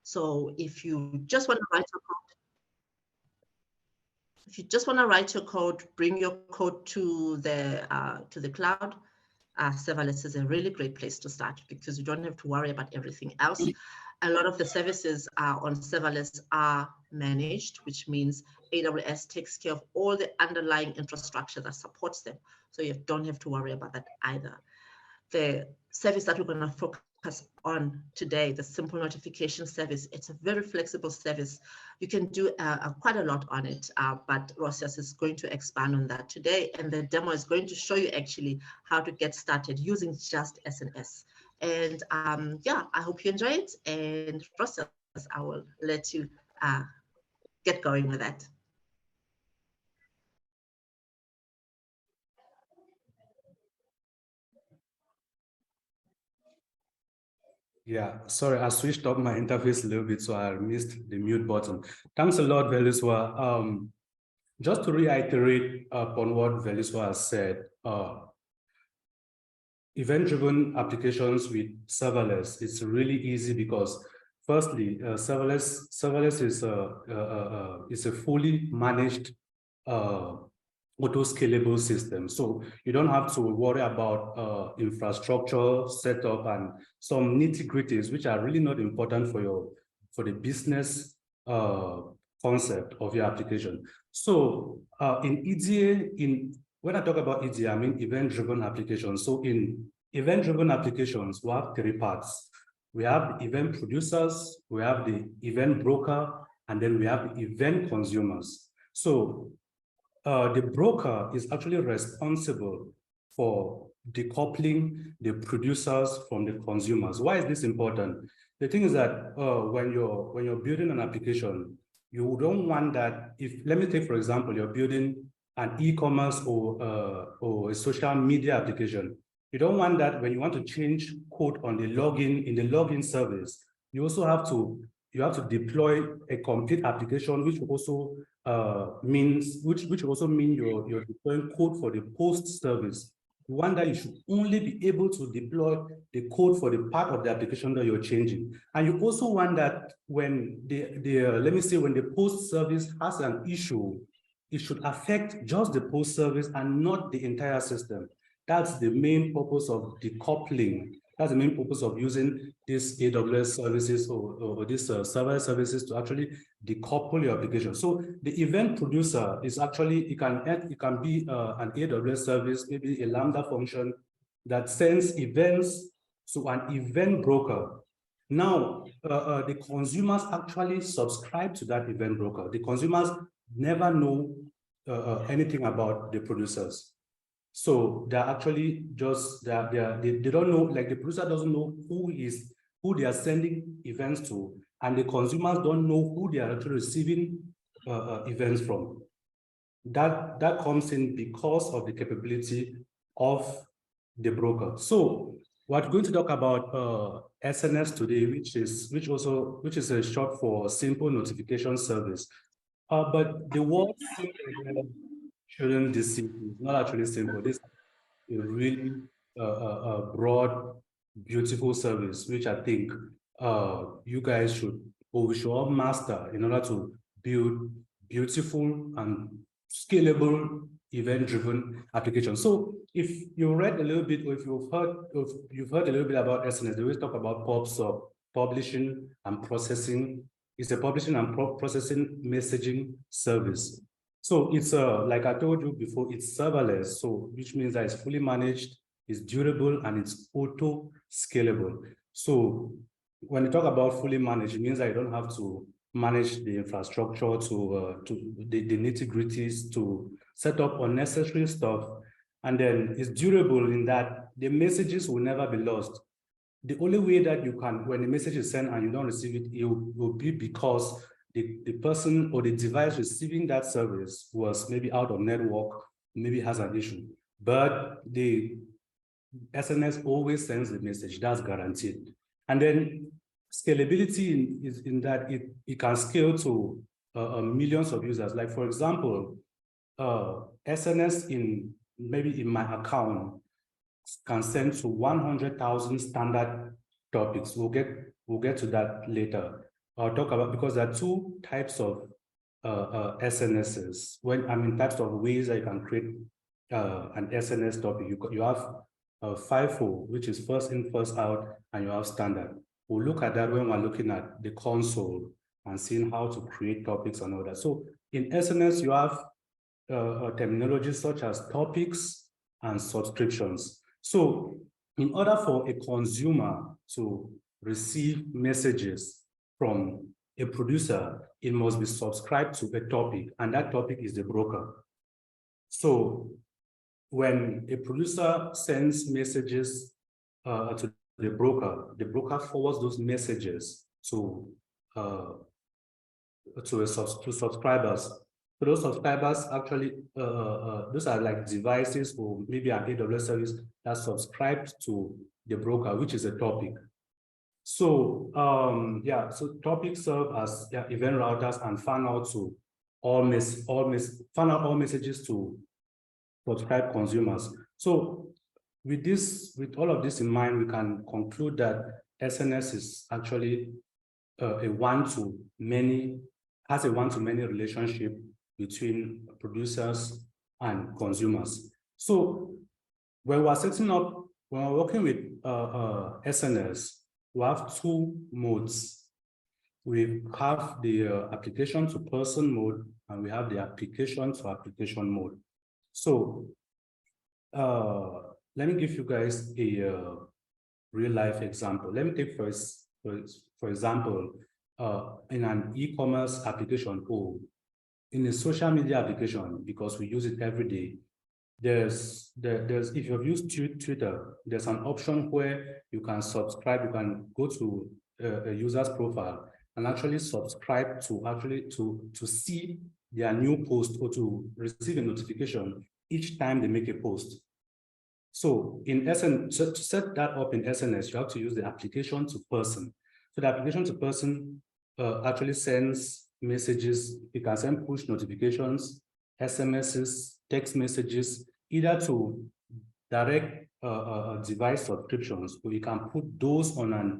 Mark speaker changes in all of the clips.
Speaker 1: So if you just want to write your code, bring your code to the cloud. Serverless is a really great place to start because you don't have to worry about everything else. A lot of the services on serverless are managed, which means AWS takes care of all the underlying infrastructure that supports them. So you don't have to worry about that either. The service that we're going to focus on today, the simple notification service, it's a very flexible service. You can do quite a lot on it, but Rosius is going to expand on that today, and the demo is going to show you actually how to get started using just SNS. And yeah, I hope you enjoy it, and Rosius, I will let you get going with that.
Speaker 2: Yeah, sorry, I switched up my interface a little bit, so I missed the mute button. Thanks a lot, Veliswa. Just to reiterate upon what Veliswa has said, event-driven applications with serverless, it's really easy because, firstly, serverless is a fully managed auto-scalable system. So you don't have to worry about infrastructure setup and some nitty-gritties, which are really not important for the business concept of your application. So in EDA, when I talk about EDA, I mean event-driven applications. So in event-driven applications, we have three parts. We have the event producers, we have the event broker, and then we have the event consumers. So the broker is actually responsible for decoupling the producers from the consumers. Why is this important? The thing is that when you're building an application, you don't want that. Let me take, for example, you're building an e-commerce or a social media application. You don't want that when you want to change code on the login service. You also have to deploy a complete application, which also means you're deploying code for the post service. You want that you should only be able to deploy the code for the part of the application that you're changing. And you also want that when let me say when the post service has an issue, it should affect just the post service and not the entire system. That's the main purpose of decoupling. That's the main purpose of using these AWS services or these server services to actually decouple your application. So the event producer is actually, it can be an AWS service, maybe a Lambda function that sends events to an event broker. Now, the consumers actually subscribe to that event broker. The consumers never know anything about the producers. So they're actually just, they don't know, like the producer doesn't know who they are sending events to, and the consumers don't know who they are actually receiving events from. That comes in because of the capability of the broker. So we're going to talk about SNS today, which is a short for simple notification service. But the word shouldn't deceive you. It's not actually simple. This is a really broad, beautiful service, which I think you guys should, or we should all master in order to build beautiful and scalable event-driven applications. So if you read a little bit, or if you've heard a little bit about SNS, they always talk about PubSub, publishing and processing. It's a publishing and processing messaging service. So it's like I told you before, it's serverless, so which means that it's fully managed, it's durable, and it's auto scalable. So when you talk about fully managed, it means that you don't have to manage the infrastructure to the nitty-gritties, to set up unnecessary stuff. And then it's durable in that the messages will never be lost. The only way that you can, when the message is sent and you don't receive it, it will be because the person or the device receiving that service was maybe out of network, maybe has an issue. But the SNS always sends the message, that's guaranteed. And then scalability is in that it can scale to millions of users. Like for example, SNS maybe in my account can send to 100,000 standard topics. We'll get to that later. I'll talk about, because there are two types of SNSs. Types of ways that you can create an SNS topic. You have FIFO, which is first in, first out, and you have standard. We'll look at that when we're looking at the console and seeing how to create topics and all that. So in SNS, you have terminologies such as topics and subscriptions. So in order for a consumer to receive messages from a producer, it must be subscribed to a topic, and that topic is the broker. So when a producer sends messages to the broker forwards those messages to subscribers. So those subscribers actually, those are like devices or maybe an AWS service that subscribes to the broker, which is a topic. So so topics serve as event routers and fan out to all messages to subscribe consumers. So with all of this in mind, we can conclude that SNS is actually has a one-to-many relationship between producers and consumers. So when we're working with SNS, we have two modes. We have the application to person mode, and we have the application to application mode. So let me give you guys a real life example. Let me take for example, in an e-commerce application or in a social media application, because we use it every day, there's if you've used Twitter, there's an option where you can subscribe. You can go to a user's profile and actually subscribe to see their new post or to receive a notification each time they make a post. So in SNS, to set that up in SNS, you have to use the application to person. So the application to person actually sends messages. You can send push notifications, SMSs, text messages, either to direct device subscriptions, or you can put those on a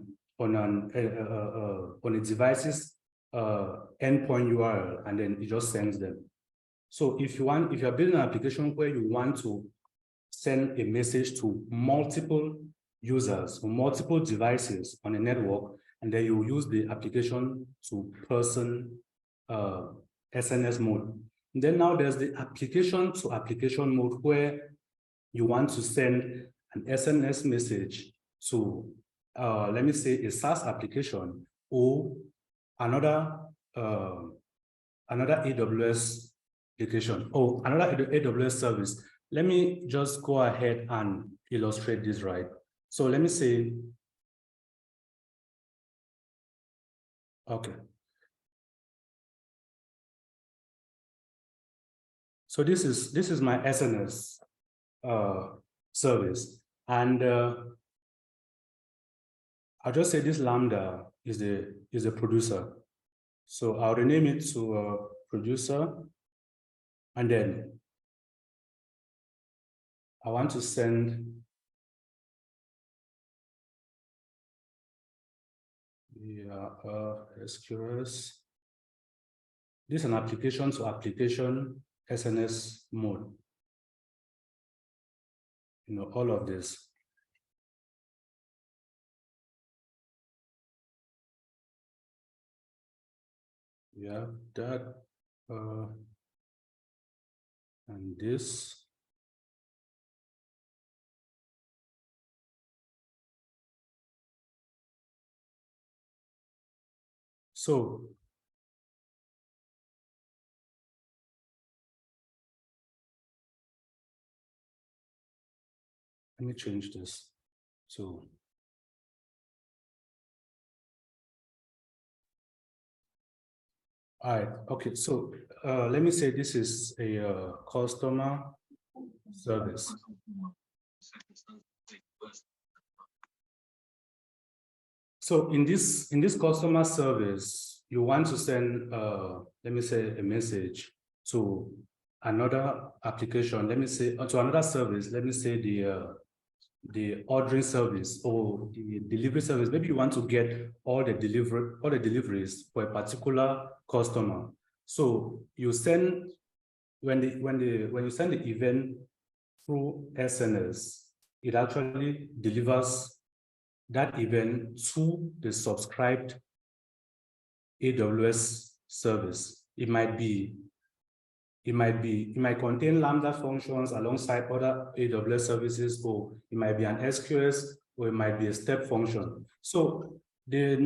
Speaker 2: device's endpoint URL, and then it just sends them. So if you're building an application where you want to send a message to multiple users or multiple devices on a network, and then you use the application to person SNS mode. And then now there's the application to application mode, where you want to send an SNS message to, let me say, a SaaS application or another AWS application or another AWS service. Let me just go ahead and illustrate this, right? So let me say, okay. So this is my SNS service, and I'll just say this Lambda is a producer. So I'll rename it to producer, and then I want to send SQS. This is an application to application SNS mode. All of this. Yeah, that and this. So let me change this. So all right, okay, so let me say this is a customer service. So in this customer service, you want to send, let me say, a message to another application, let me say, to another service, let me say the the ordering service or the delivery service. Maybe you want to get all the deliveries for a particular customer. So you send when you send the event through SNS, it actually delivers that event to the subscribed AWS service. It might contain Lambda functions alongside other AWS services, or it might be an SQS, or it might be a step function. So the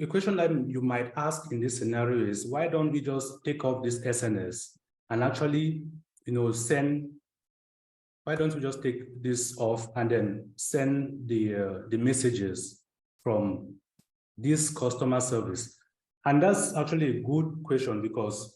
Speaker 2: question that you might ask in this scenario is, why don't we just take off this SNS and actually, why don't we just take this off and then send the messages from this customer service? And that's actually a good question, because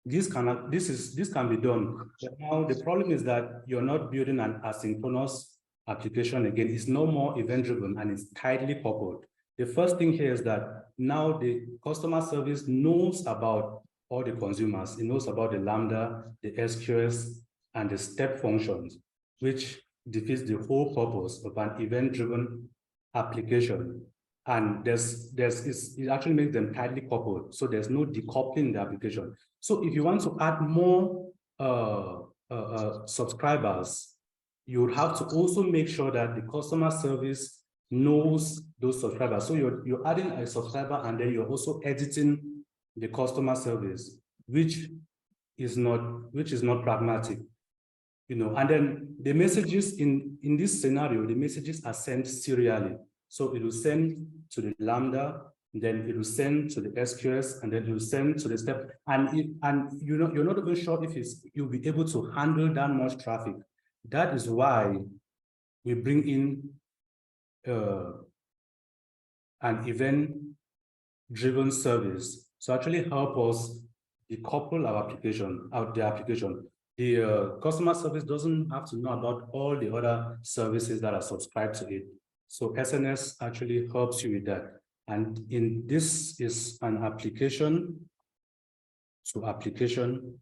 Speaker 2: this can be done. But now the problem is that you're not building an asynchronous application again. It's no more event-driven and it's tightly coupled. The first thing here is that now the customer service knows about all the consumers. It knows about the Lambda, the SQS, and the step functions, which defeats the whole purpose of an event-driven application. And it actually makes them tightly coupled. So there's no decoupling in the application. So if you want to add more subscribers, you would have to also make sure that the customer service knows those subscribers. So you're adding a subscriber and then you're also editing the customer service, which is not pragmatic. And then the messages in this scenario, the messages are sent serially. So it will send to the Lambda, then it will send to the SQS, and then it will send to the step. And you're not even sure if you'll be able to handle that much traffic. That is why we bring in an event-driven service to actually help us decouple our application, the application. The customer service doesn't have to know about all the other services that are subscribed to it. So SNS actually helps you with that. And this is an application to application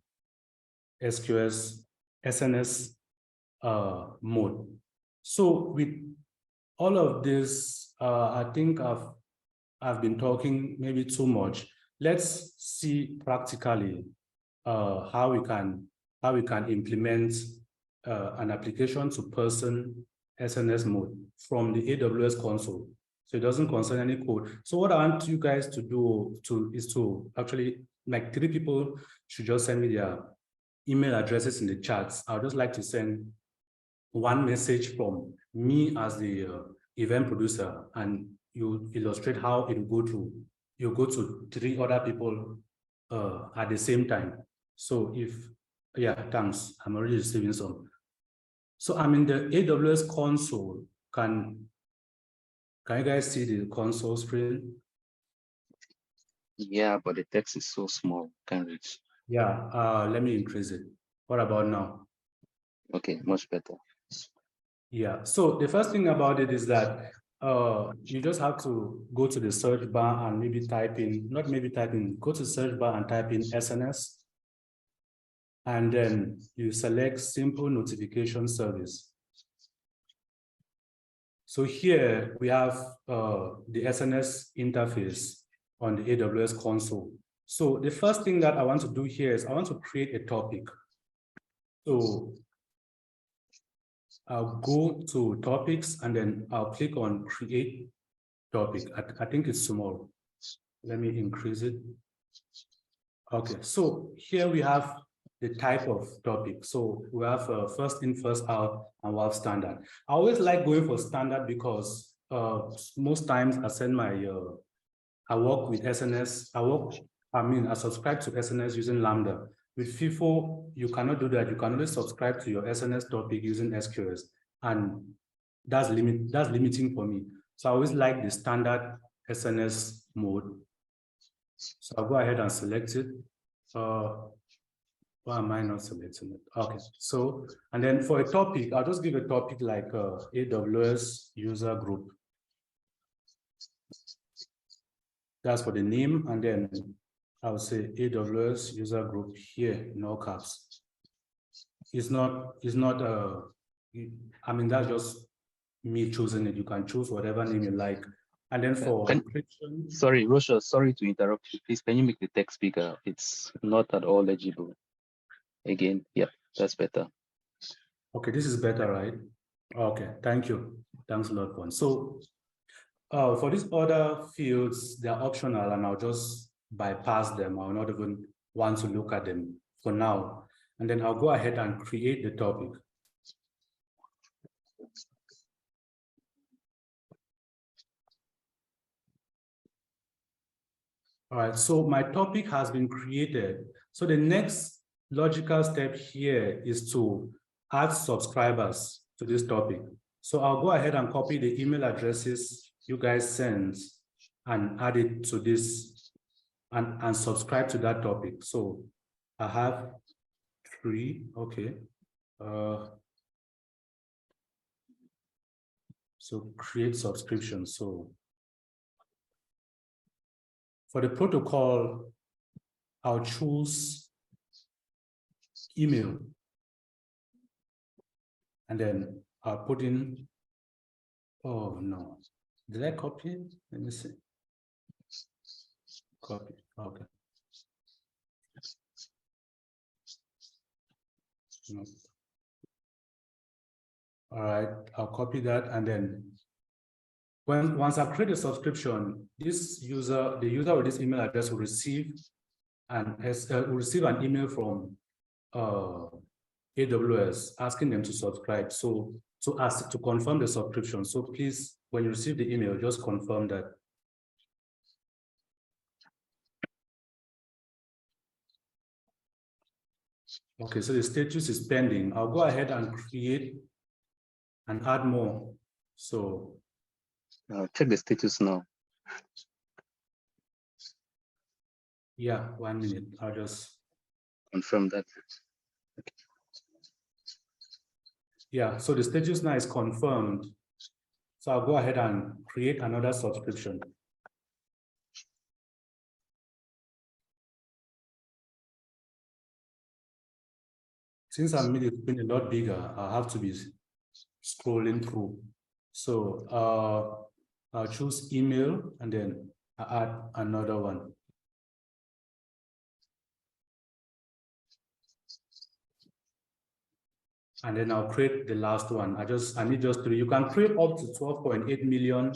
Speaker 2: SQS SNS mode. So with all of this, I think I've been talking maybe too much. Let's see practically how we can implement an application to person SNS mode from the AWS console. So it doesn't concern any code. So what I want you guys to do is to actually, like 3 people should just send me their email addresses in the chats. I'd just like to send one message from me as the event producer, and you illustrate how it will go to, you go to 3 other people at the same time. So thanks. I'm already receiving some. So I'm in the AWS console. Can you guys see the console screen?
Speaker 3: Yeah, but the text is so small, can't reach.
Speaker 2: Yeah, let me increase it. What about now?
Speaker 3: Okay, much better.
Speaker 2: Yeah, so the first thing about it is that you just have to go to the search bar and maybe type in, go to the search bar and type in SNS. And then you select simple notification service. So here we have the SNS interface on the AWS console. So the first thing that I want to do here is I want to create a topic. So I'll go to topics and then I'll click on create topic. I think it's small. Let me increase it. Okay, so here we have the type of topic. So we have first in, first out, and we have standard. I always like going for standard because most times I send my, I work with SNS. I subscribe to SNS using Lambda. With FIFO, you cannot do that. You can only subscribe to your SNS topic using SQS, and that's limiting for me. So I always like the standard SNS mode. So I'll go ahead and select it. Why am I not selecting it? Okay, so, and then for a topic, I'll just give a topic like AWS user group. That's for the name, and then I'll say AWS user group here in all caps. It's not I mean, that's just me choosing it. You can choose whatever name you like. And then for encryption.
Speaker 3: Sorry, Rosius, sorry to interrupt you. Please, can you make the text bigger? It's not at all legible. Again, yeah, that's better.
Speaker 2: Okay, this is better, right? Okay, thank you. Thanks a lot, Juan. So for these other fields, they're optional and I'll just bypass them. I'll not even want to look at them for now. And then I'll go ahead and create the topic. All right, so my topic has been created. So the next logical step here is to add subscribers to this topic. So I'll go ahead and copy the email addresses you guys sent and add it to this and subscribe to that topic. So I have 3, okay. So create subscription. So for the protocol, I'll choose email. And then I'll put in, oh no, did I copy it? Let me see. Copy, okay. No. All right, I'll copy that. And then once I create a subscription, this user, the user with this email address will receive an email from AWS asking them to subscribe. So to confirm the subscription. So please, when you receive the email, just confirm that. Okay, so the status is pending. I'll go ahead and create and add more. So
Speaker 3: check the status now.
Speaker 2: Yeah, 1 minute. I'll just
Speaker 3: confirm that. Okay.
Speaker 2: Yeah, so the status now is confirmed. So I'll go ahead and create another subscription. Since I made it a lot bigger, I'll have to be scrolling through. So I'll choose email and then I'll add another one. And then I'll create the last one. I need just 3. You can create up to 12.8 million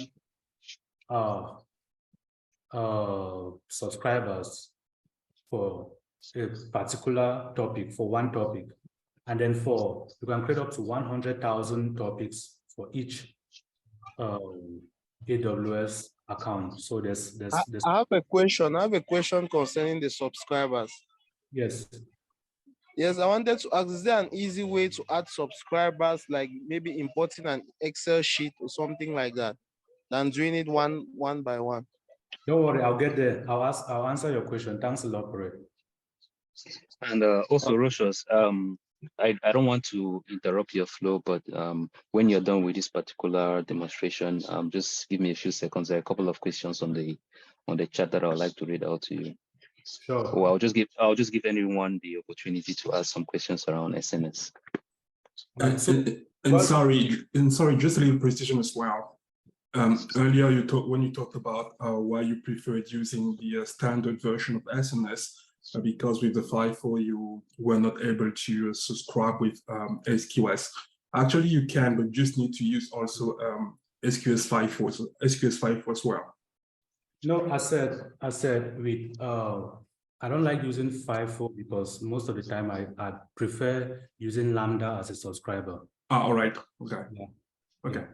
Speaker 2: subscribers for a particular topic, for one topic. And then you can create up to 100,000 topics for each AWS account. So there's
Speaker 4: I have a question. I have a question concerning the subscribers.
Speaker 2: Yes.
Speaker 4: Yes, I wanted to ask, is there an easy way to add subscribers, like maybe importing an Excel sheet or something like that, than doing it one by one?
Speaker 2: Don't worry, I'll get there. I'll answer your question. Thanks a lot for it.
Speaker 3: And also, Rosius, I don't want to interrupt your flow, but when you're done with this particular demonstration, just give me a few seconds. There are a couple of questions on the chat that I would like to read out to you.
Speaker 2: Sure.
Speaker 3: Or I'll just give anyone the opportunity to ask some questions around SNS.
Speaker 5: Sorry, just a little precision as well. Earlier when you talked about why you preferred using the standard version of SNS, because with the FIFO you were not able to subscribe with SQS. Actually, you can, but just need to use also SQS FIFO as well.
Speaker 2: No, I said with I don't like using FIFO because most of the time I prefer using Lambda as a subscriber.
Speaker 5: All right. Okay.
Speaker 2: Yeah.
Speaker 5: Okay.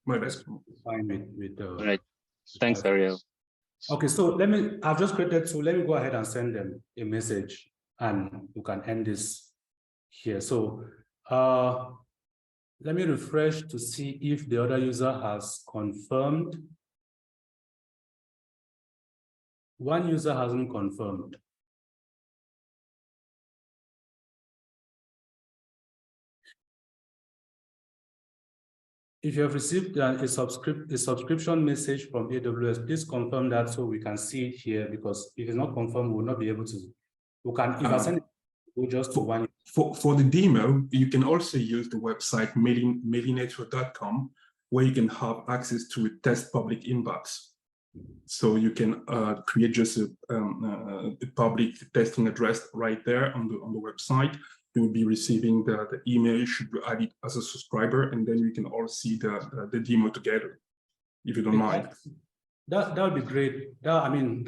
Speaker 5: My best.
Speaker 2: Fine with
Speaker 3: all right. Thanks, Ariel.
Speaker 2: Okay, so I've just created 2. Let me go ahead and send them a message and you can end this here. So let me refresh to see if the other user has confirmed. One user hasn't confirmed. If you have received a subscription message from AWS, please confirm that so we can see it here, because if it's not confirmed, we will not be able to. If I send it, just to one.
Speaker 5: For the demo, you can also use the website mailinetwork.com, where you can have access to a test public inbox. So you can create just a public testing address right there on the website. You will be receiving the email. You should be added as a subscriber, and then we can all see the demo together, if you don't mind.
Speaker 2: That would be great. I'm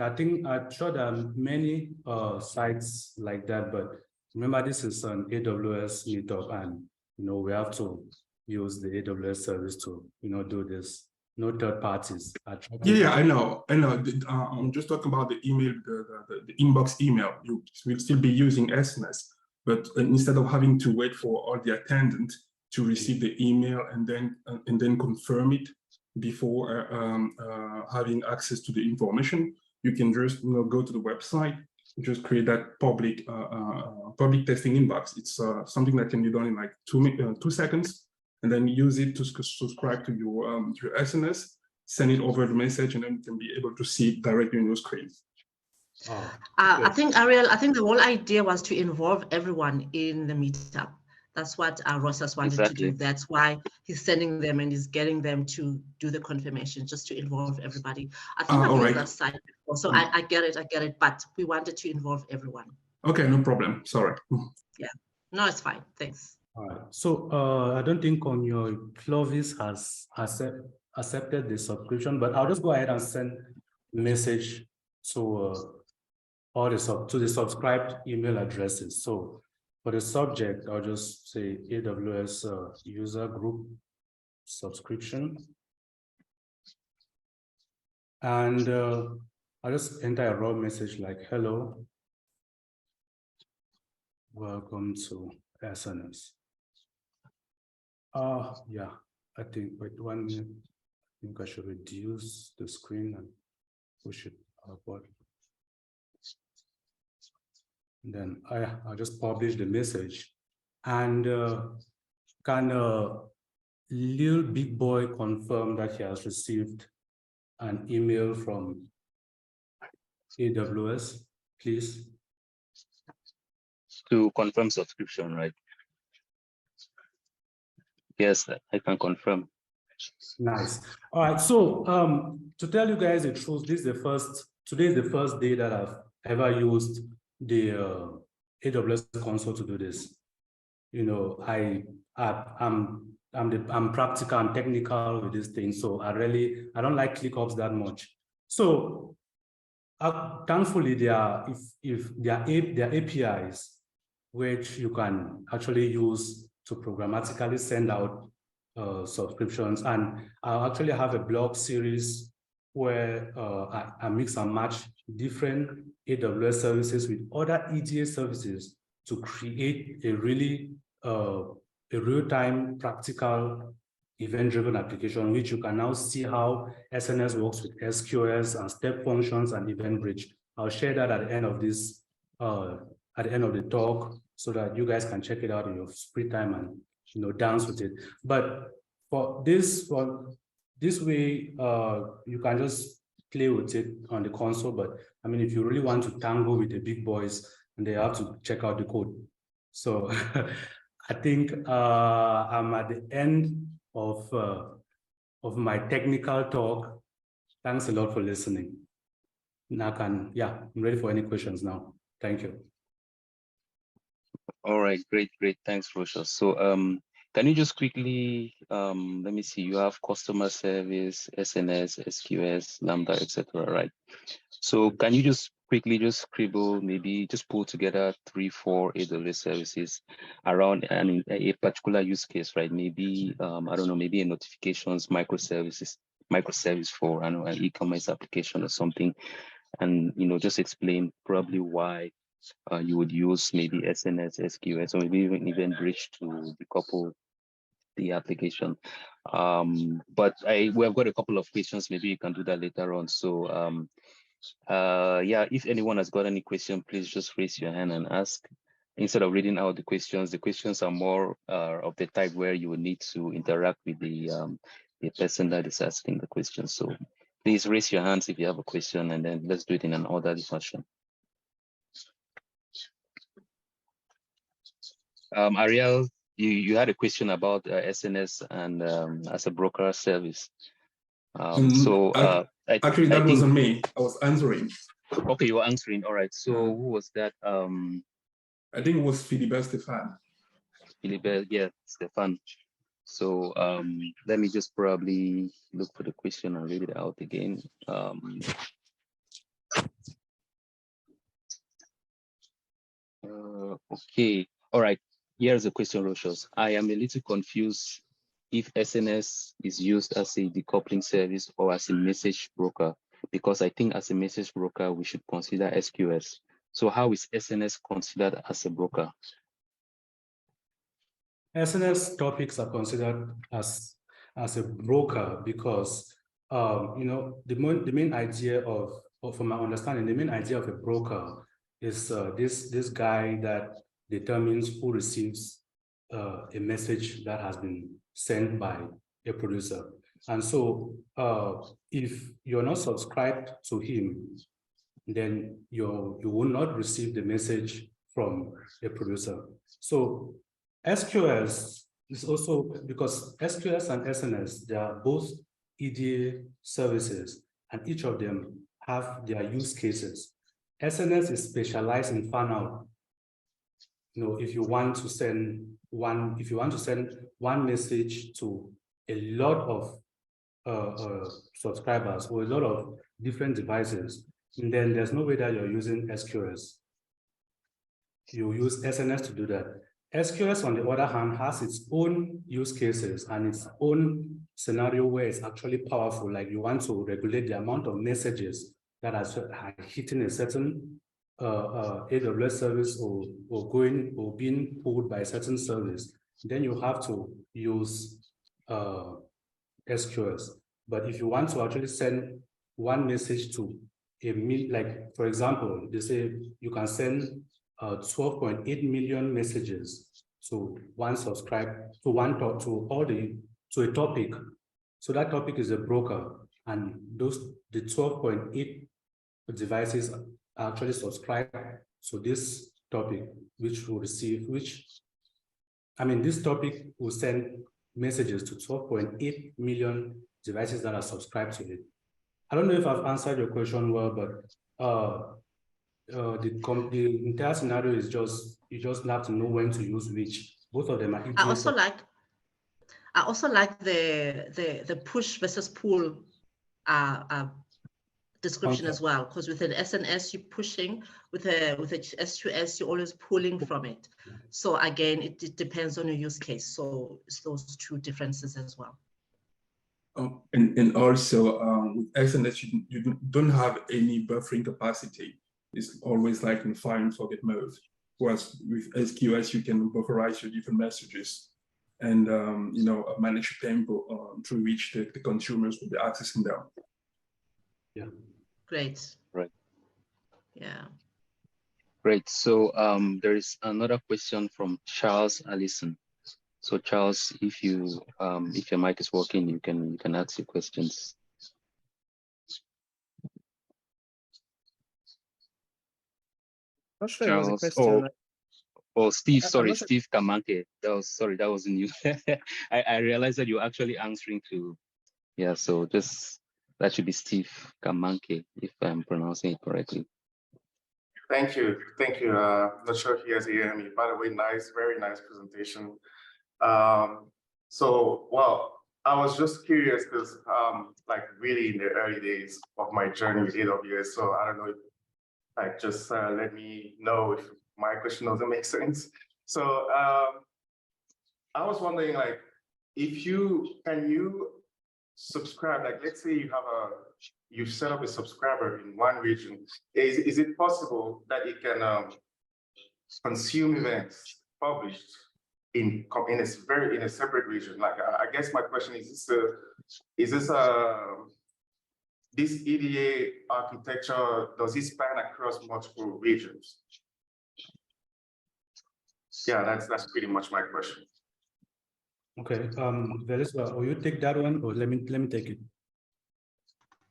Speaker 2: sure there are many sites like that, but remember, this is an AWS meetup, and we have to use the AWS service to do this. No third parties.
Speaker 5: Yeah, I know. I'm just talking about the email, the inbox email. You will still be using SNS, but instead of having to wait for all the attendants to receive the email and then confirm it before having access to the information, you can just go to the website, just create that public testing inbox. It's something that can be done in like 2 seconds, and then use it to subscribe to your SNS, send it over the message, and then you can be able to see it directly on your screen.
Speaker 1: I think, Ariel, the whole idea was to involve everyone in the meetup. That's what Rosius wanted to do. That's why he's sending them and he's getting them to do the confirmation, just to involve everybody. I think I've used that site before, so I get it, but we wanted to involve everyone.
Speaker 5: Okay, no problem. Sorry.
Speaker 1: Yeah, no, it's fine. Thanks.
Speaker 2: All right. So I don't think on your Clovis has accepted the subscription, but I'll just go ahead and send a message to all the subscribed email addresses. So for the subject, I'll just say AWS user group subscription. And I'll just enter a raw message like, hello, welcome to SNS. Yeah, I think, wait 1 minute. I think I should reduce the screen and push it upward. And then I'll just publish the message. And can Lil Big Boy confirm that he has received an email from AWS, please?
Speaker 3: To confirm subscription, right? Yes, I can confirm.
Speaker 2: Nice. All right. So to tell you guys the truth, today is the first day that I've ever used the AWS console to do this. I'm practical, I'm technical with this thing, so I don't like ClickUps that much. So thankfully, there are APIs which you can actually use to programmatically send out subscriptions, and I actually have a blog series where I mix and match different AWS services with other EDA services to create a really real-time practical event-driven application, which you can now see how SNS works with SQS and step functions and event bridge. I'll share that at the end of this, at the end of the talk, so that you guys can check it out in your free time and dance with it. But for this way, you can just play with it on the console. But I mean, if you really want to tangle with the big boys, and they have to check out the code. So I think I'm at the end of my technical talk. Thanks a lot for listening. Now I'm ready for any questions now. Thank you.
Speaker 3: All right, great. Thanks, Rosius. So can you just quickly, let me see, you have customer service, SNS, SQS, Lambda, etc., right? So can you just quickly just scribble, maybe just pull together 3-4 AWS services around a particular use case, right? Maybe, I don't know, maybe a notifications microservice for an e-commerce application or something. And, just explain probably why you would use maybe SNS, SQS, or maybe even event bridge to decouple the application. But we have got a couple of questions. Maybe you can do that later on. So if anyone has got any question, please just raise your hand and ask. Instead of reading out the questions are more of the type where you will need to interact with the person that is asking the question. So please raise your hands if you have a question, and then let's do it in an orderly fashion. Ariel, you had a question about SNS and as a broker service.
Speaker 5: Actually, that wasn't me. I was answering.
Speaker 3: Okay, you were answering. All right. So who was that?
Speaker 5: I think it was Philibert Stefan.
Speaker 3: Philibert, yeah, Stefan. So let me just probably look for the question and read it out again. Okay. All right. Here's a question, Rosius. I am a little confused if SNS is used as a decoupling service or as a message broker, because I think as a message broker, we should consider SQS. So how is SNS considered as a broker?
Speaker 2: SNS topics are considered as a broker because you know, the main idea of from my understanding, the main idea of a broker is this guy that determines who receives a message that has been sent by a producer. And so if you're not subscribed to him, then you will not receive the message from a producer. So SQS is also, because SQS and SNS, they are both EDA services, and each of them have their use cases. SNS is specialized in fan-out. You know, if you want to send one message to a lot of subscribers or a lot of different devices, and then there's no way that you're using SQS. You use SNS to do that. SQS, on the other hand, has its own use cases and its own scenario where it's actually powerful. Like you want to regulate the amount of messages that are hitting a certain AWS service or being pulled by a certain service. Then you have to use SQS. But if you want to actually send one message to like, for example, they say you can send 12.8 million messages to one subscribe to a topic. So that topic is a broker, and the 12.8 devices are actually subscribed to this topic, which will receive, this topic will send messages to 12.8 million devices that are subscribed to it. I don't know if I've answered your question well, but the entire scenario is you just have to know when to use which. Both of them are. I
Speaker 1: also like the push versus pull description as well, because with an SNS you're pushing, with a SQS you're always pulling from it. So again, it depends on your use case. So it's those two differences as well.
Speaker 5: And also with SNS you don't have any buffering capacity. It's always like in find forget mode. Whereas with SQS you can bufferize your different messages and manage a tempo through which the consumers will be accessing them.
Speaker 2: Yeah.
Speaker 1: Great.
Speaker 3: Right.
Speaker 1: Yeah.
Speaker 3: Great. So there is another question from Charles Allison. So Charles, if your mic is working, you can ask your questions.
Speaker 4: Not sure
Speaker 3: Charles,
Speaker 4: it was a question.
Speaker 3: Steve, sorry, Steve Kamanke. That wasn't you. I realized that you're actually answering to, yeah, so that should be Steve Kamanke, if I'm pronouncing it correctly.
Speaker 6: Thank you. Not sure if you guys hear me. By the way, very nice presentation. Well, I was just curious because like really in the early days of my journey with AWS, so I don't know if like just let me know if my question doesn't make sense. So I was wondering, like, can you subscribe, like let's say you've set up a subscriber in one region, is it possible that it can consume events published in a separate region? Like I guess my question is this EDA architecture, does it span across multiple regions? Yeah, that's pretty much my question.
Speaker 2: Okay, Veliswa, will you take that one, or let me take it?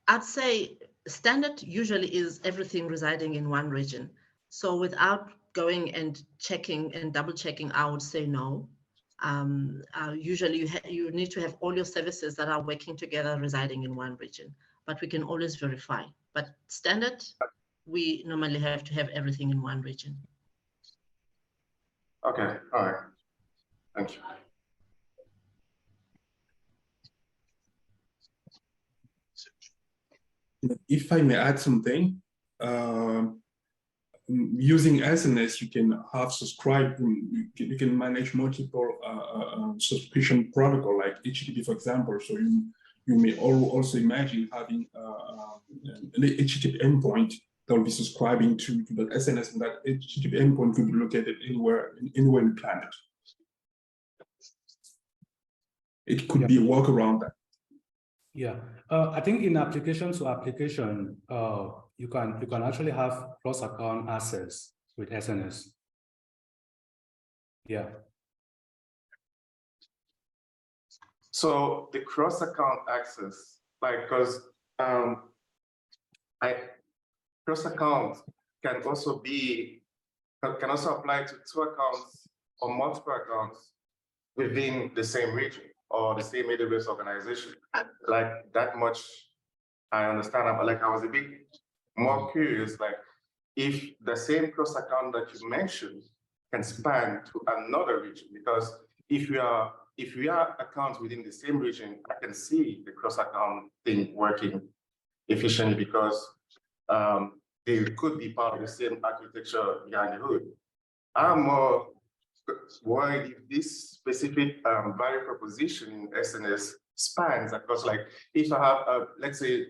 Speaker 1: I'd say standard usually is everything residing in one region. So without going and checking and double checking, I would say no. Usually you need to have all your services that are working together residing in one region, but we can always verify. But standard, we normally have to have everything in one region.
Speaker 6: Okay, all right. Thank you.
Speaker 5: If I may add something, using SNS, you can have you can manage multiple subscription protocol like HTTP, for example. So you may also imagine having an HTTP endpoint that will be subscribing to the SNS, and that HTTP endpoint could be located anywhere in the planet. It could be a workaround that.
Speaker 2: Yeah, I think in application to application, you can actually have cross-account access with SNS. Yeah.
Speaker 6: So the cross-account access, like, because cross-account can also apply to 2 accounts or multiple accounts within the same region or the same AWS organization. Like, that much I understand, but like I was a bit more curious, like if the same cross account that you mentioned can span to another region, because if we are accounts within the same region, I can see the cross account thing working efficiently because they could be part of the same architecture behind the hood. I'm more worried if this specific value proposition in SNS spans across, like if I have let's say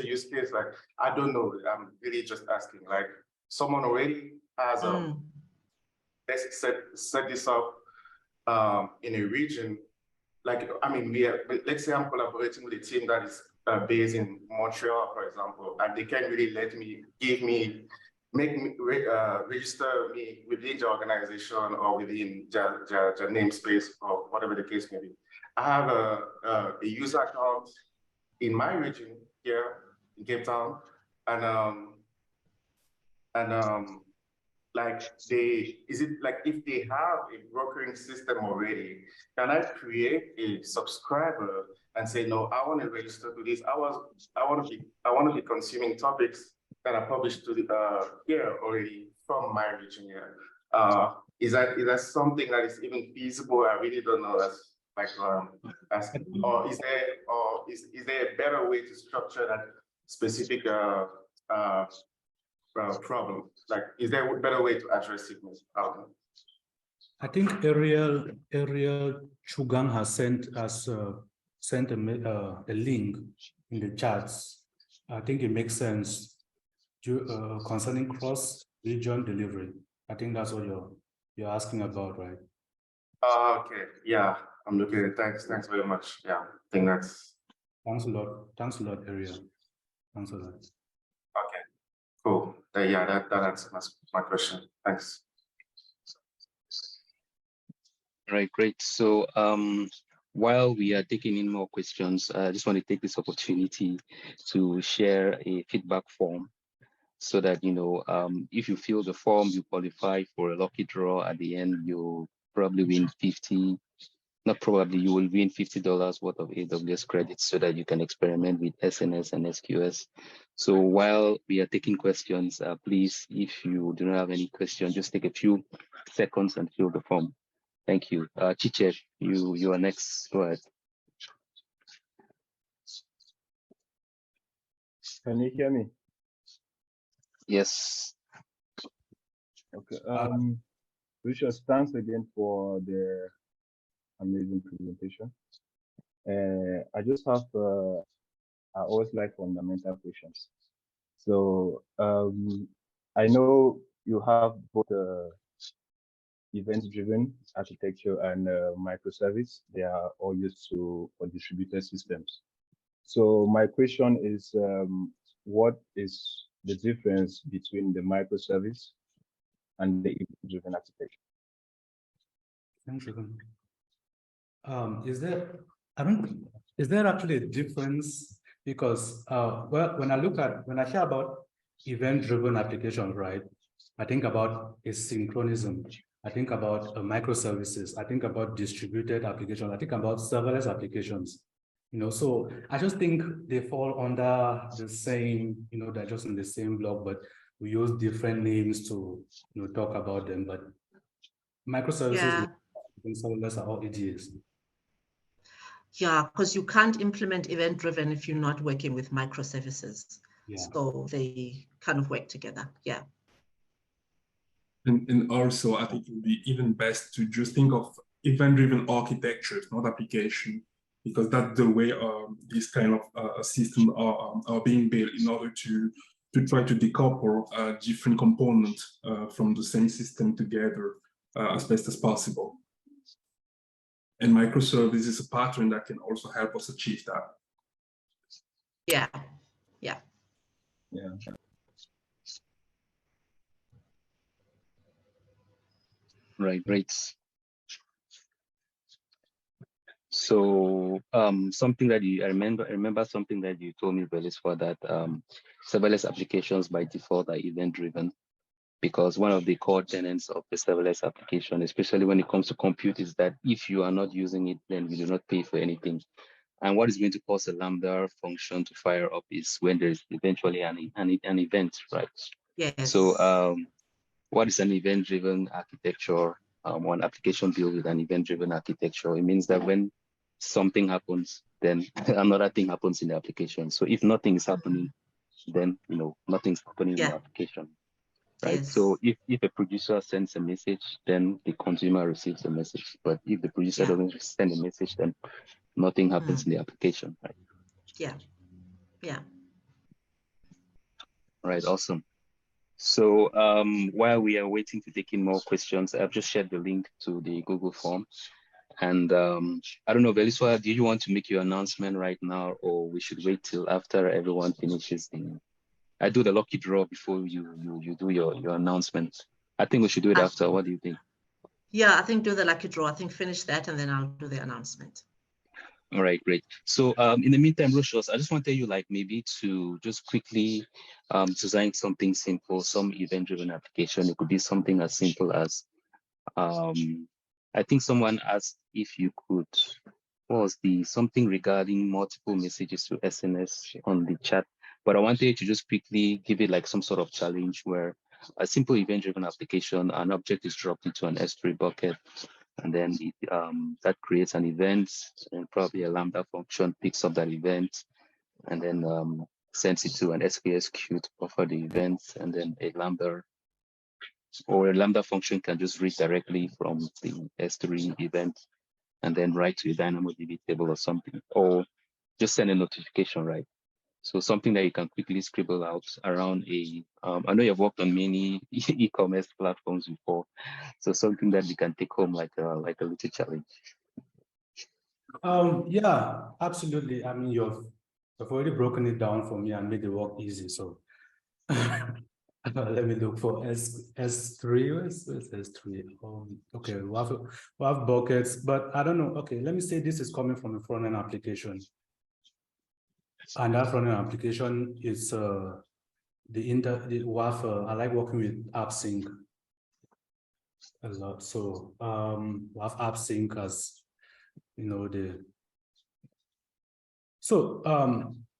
Speaker 6: use case, like I don't know, I'm really just asking, like someone already has let's set this up in a region, like I mean let's say I'm collaborating with a team that is based in Montreal, for example, and they can't really make me register me within the organization or within the namespace or whatever the case may be. I have a user account in my region here in Cape Town, and like is it like if they have a brokering system already, can I create a subscriber and say, no, I want to register to this. I want to be consuming topics that are published to the here already from my region here. Is that something that is even feasible? I really don't know. That's like or is there a better way to structure that specific problem? Like, is there a better way to address it?
Speaker 2: I think Ariel Chugang has sent a link in the chats. I think it makes sense concerning cross-region delivery. I think that's what you're asking about, right?
Speaker 6: Okay, yeah, I'm looking at it. Thanks very much. Yeah, I think that's.
Speaker 2: Thanks a lot, Ariel. Thanks a lot.
Speaker 6: Okay, cool. Yeah, that answers my question. Thanks.
Speaker 3: All right, great. So while we are taking in more questions, I just want to take this opportunity to share a feedback form so that, you know, if you fill the form, you qualify for a lucky draw at the end, you'll probably win you will win $50 worth of AWS credits so that you can experiment with SNS and SQS. So while we are taking questions, please, if you do not have any questions, just take a few seconds and fill the form. Thank you. Chiche, you are next. Go ahead.
Speaker 7: Can you hear me?
Speaker 3: Yes.
Speaker 7: Okay. Rosius, thanks again for the amazing presentation. I just have, I always like fundamental questions. So I know you have both event-driven architecture and microservice. They are all used for distributed systems. So my question is, what is the difference between the microservice and the event-driven architecture?
Speaker 2: Is there actually a difference? Because well, when I hear about event-driven applications, right? I think about asynchronism. I think about microservices. I think about distributed applications. I think about serverless applications. So I just think they fall under the same, they're just in the same block, but we use different names to, talk about them. But microservices and serverless are all EDAs.
Speaker 1: Yeah, because you can't implement event-driven if you're not working with microservices.
Speaker 2: Yeah.
Speaker 1: So they kind of work together. Yeah.
Speaker 5: And also, I think it would be even best to just think of event-driven architectures, not application, because that's the way these kind of systems are being built in order to try to decouple different components from the same system together as best as possible. And microservices is a pattern that can also help us achieve that.
Speaker 1: Yeah, yeah.
Speaker 7: Yeah.
Speaker 3: Right, great. So something that I remember something that you told me, Veliswa, that serverless applications by default are event-driven, because one of the core tenets of the serverless application, especially when it comes to compute, is that if you are not using it, then you do not pay for anything. And what is going to cause a Lambda function to fire up is when there is eventually an event, right?
Speaker 1: Yes.
Speaker 3: So what is an event-driven architecture? One application built with an event-driven architecture, it means that when something happens, then another thing happens in the application. So if nothing is happening, then nothing's happening in the application, right?
Speaker 1: Yes.
Speaker 3: So if a producer sends a message, then the consumer receives a message. But if the producer doesn't send a message, then nothing happens in the application, right?
Speaker 1: Yeah, yeah.
Speaker 3: Right, awesome. So while we are waiting to take in more questions, I've just shared the link to the Google form. And I don't know, Veliswa, do you want to make your announcement right now, or we should wait till after everyone finishes I do the lucky draw before you do your announcement. I think we should do it after. What do you think?
Speaker 1: Yeah, I think do the lucky draw. I think finish that and then I'll do the announcement.
Speaker 3: All right, great. So in the meantime, Rosius, I just want to tell you, like, maybe to just quickly design something simple, some event-driven application. It could be something as simple as, I think someone asked if you could, what was something regarding multiple messages to SNS on the chat. But I wanted you to just quickly give it like some sort of challenge where a simple event-driven application, an object is dropped into an S3 bucket, and then that creates an event, and probably a Lambda function picks up that event, and then sends it to an SKS queue to buffer the event, and then a Lambda function can just read directly from the S3 event and then write to a DynamoDB table or something, or just send a notification, right? So something that you can quickly scribble out around I know you've worked on many e-commerce platforms before, so something that you can take home like a little challenge.
Speaker 2: Yeah, absolutely. I mean, you've already broken it down for me and made the work easy. So let me look for S3. Where's S3? Okay, we have buckets, but I don't know. Okay, let me say this is coming from a front-end application. And that front-end application is I like working with AppSync a lot. So we have AppSync as So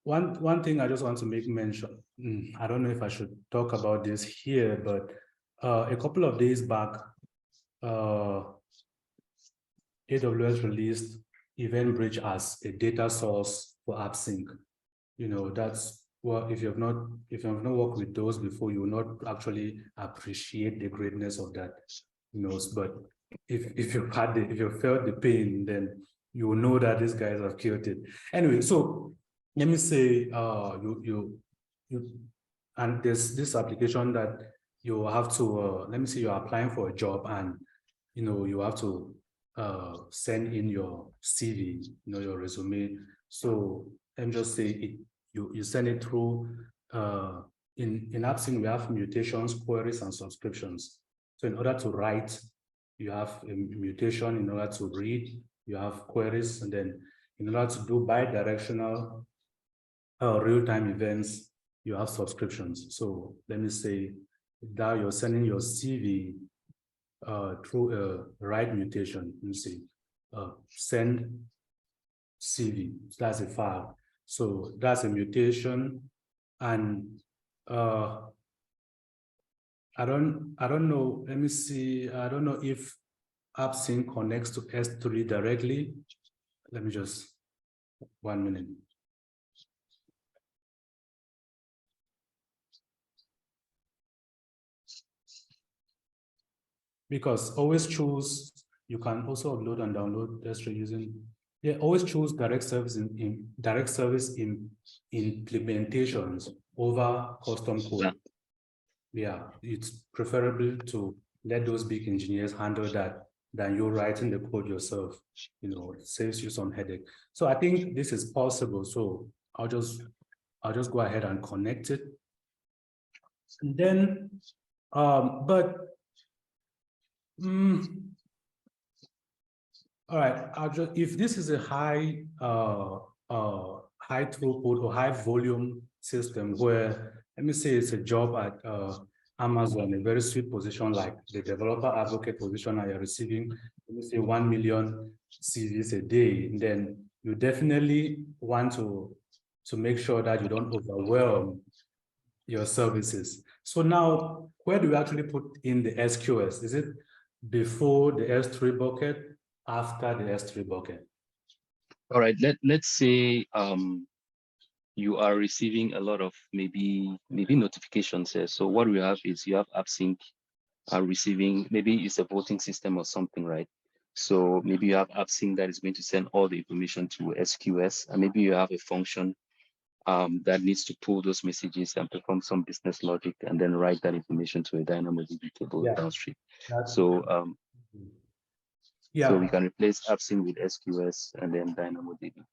Speaker 2: one thing I just want to make mention. I don't know if I should talk about this here, but a couple of days back, AWS released EventBridge as a data source for AppSync. That's what if you have not worked with those before, you will not actually appreciate the greatness of that. But if you felt the pain, then you will know that these guys have killed it. Anyway, so let me say and there's this application that you have to let me say you're applying for a job, and you have to send in your CV, your resume. So let me just say you send it through in AppSync. We have mutations, queries, and subscriptions. So in order to write, you have a mutation. In order to read, you have queries, and then in order to do bidirectional real-time events, you have subscriptions. So let me say Now you're sending your CV through a write mutation. You see, send CV. That's a file. So that's a mutation, and I don't know. Let me see. I don't know if AppSync connects to S3 directly. Let me just 1 minute. Because always choose, you can also upload and download S3 using, always choose direct service in implementations over custom code. Yeah, it's preferable to let those big engineers handle that than you writing the code yourself. You know, it saves you some headache. So I think this is possible. So I'll just go ahead and connect it. And then, all right, if this is a high throughput or high volume system where, let me say it's a job at Amazon, a very sweet position like the developer advocate position, and you're receiving, let me say 1 million CVs a day, then you definitely want to make sure that you don't overwhelm your services. So now, where do we actually put in the SQS? Is it before the S3 bucket, after the S3 bucket?
Speaker 3: All right, let's say you are receiving a lot of maybe notifications here. So what we have is you have AppSync receiving, maybe it's a voting system or something, right? So maybe you have AppSync that is going to send all the information to SQS, and maybe you have a function that needs to pull those messages and perform some business logic and then write that information to a DynamoDB table downstream. So so we can replace AppSync with SQS and then DynamoDB.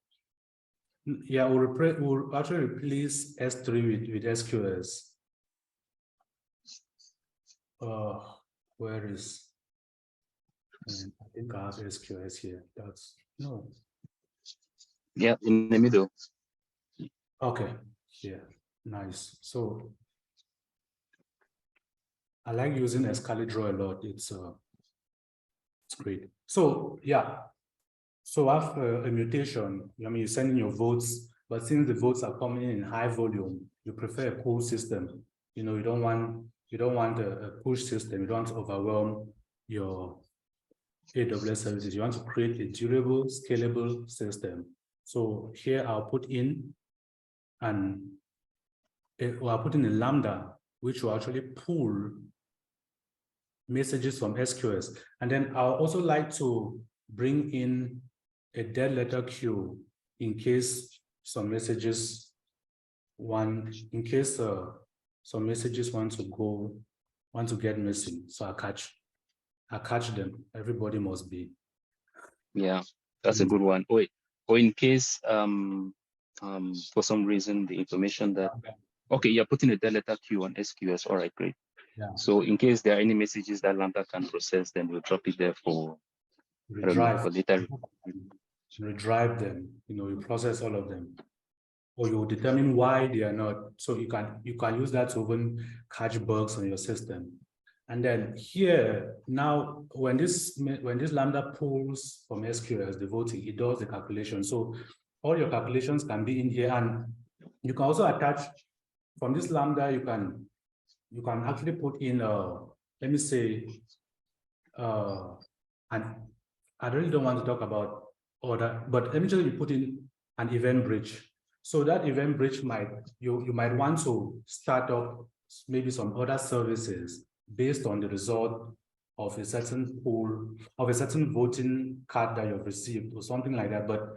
Speaker 2: Yeah, we'll actually replace S3 with SQS. Where is? I think I have SQS here. That's no.
Speaker 3: Yeah, in the middle.
Speaker 2: Okay. Yeah. Nice. So I like using Excalibur a lot. It's great. So yeah. So after a mutation, I mean, you're sending your votes, but since the votes are coming in high volume, you prefer a pull system. You know, you don't want a push system. You don't want to overwhelm your AWS services. You want to create a durable, scalable system. So here I'll put in a Lambda, which will actually pull messages from SQS. And then I'll also like to bring in a dead letter queue in case some messages want to get missing. So I catch them. Everybody must be.
Speaker 3: Yeah, that's a good one. Or in case for some reason the information that you're putting a dead letter queue on SQS. All right, great.
Speaker 2: Yeah.
Speaker 3: So in case there are any messages that Lambda can process, then we'll drop it there for later.
Speaker 2: Redrive them, you know, you process all of them, or you determine why they are not. So you can use that to even catch bugs on your system. And then here now, when this Lambda pulls from SQS the voting, it does the calculation. So all your calculations can be in here, and you can also attach from this Lambda. You can actually put in let me say and I really don't want to talk about order, but let me just put in an event bridge. So that event bridge you might want to start up maybe some other services based on the result of a certain pool, of a certain voting card that you've received or something like that. But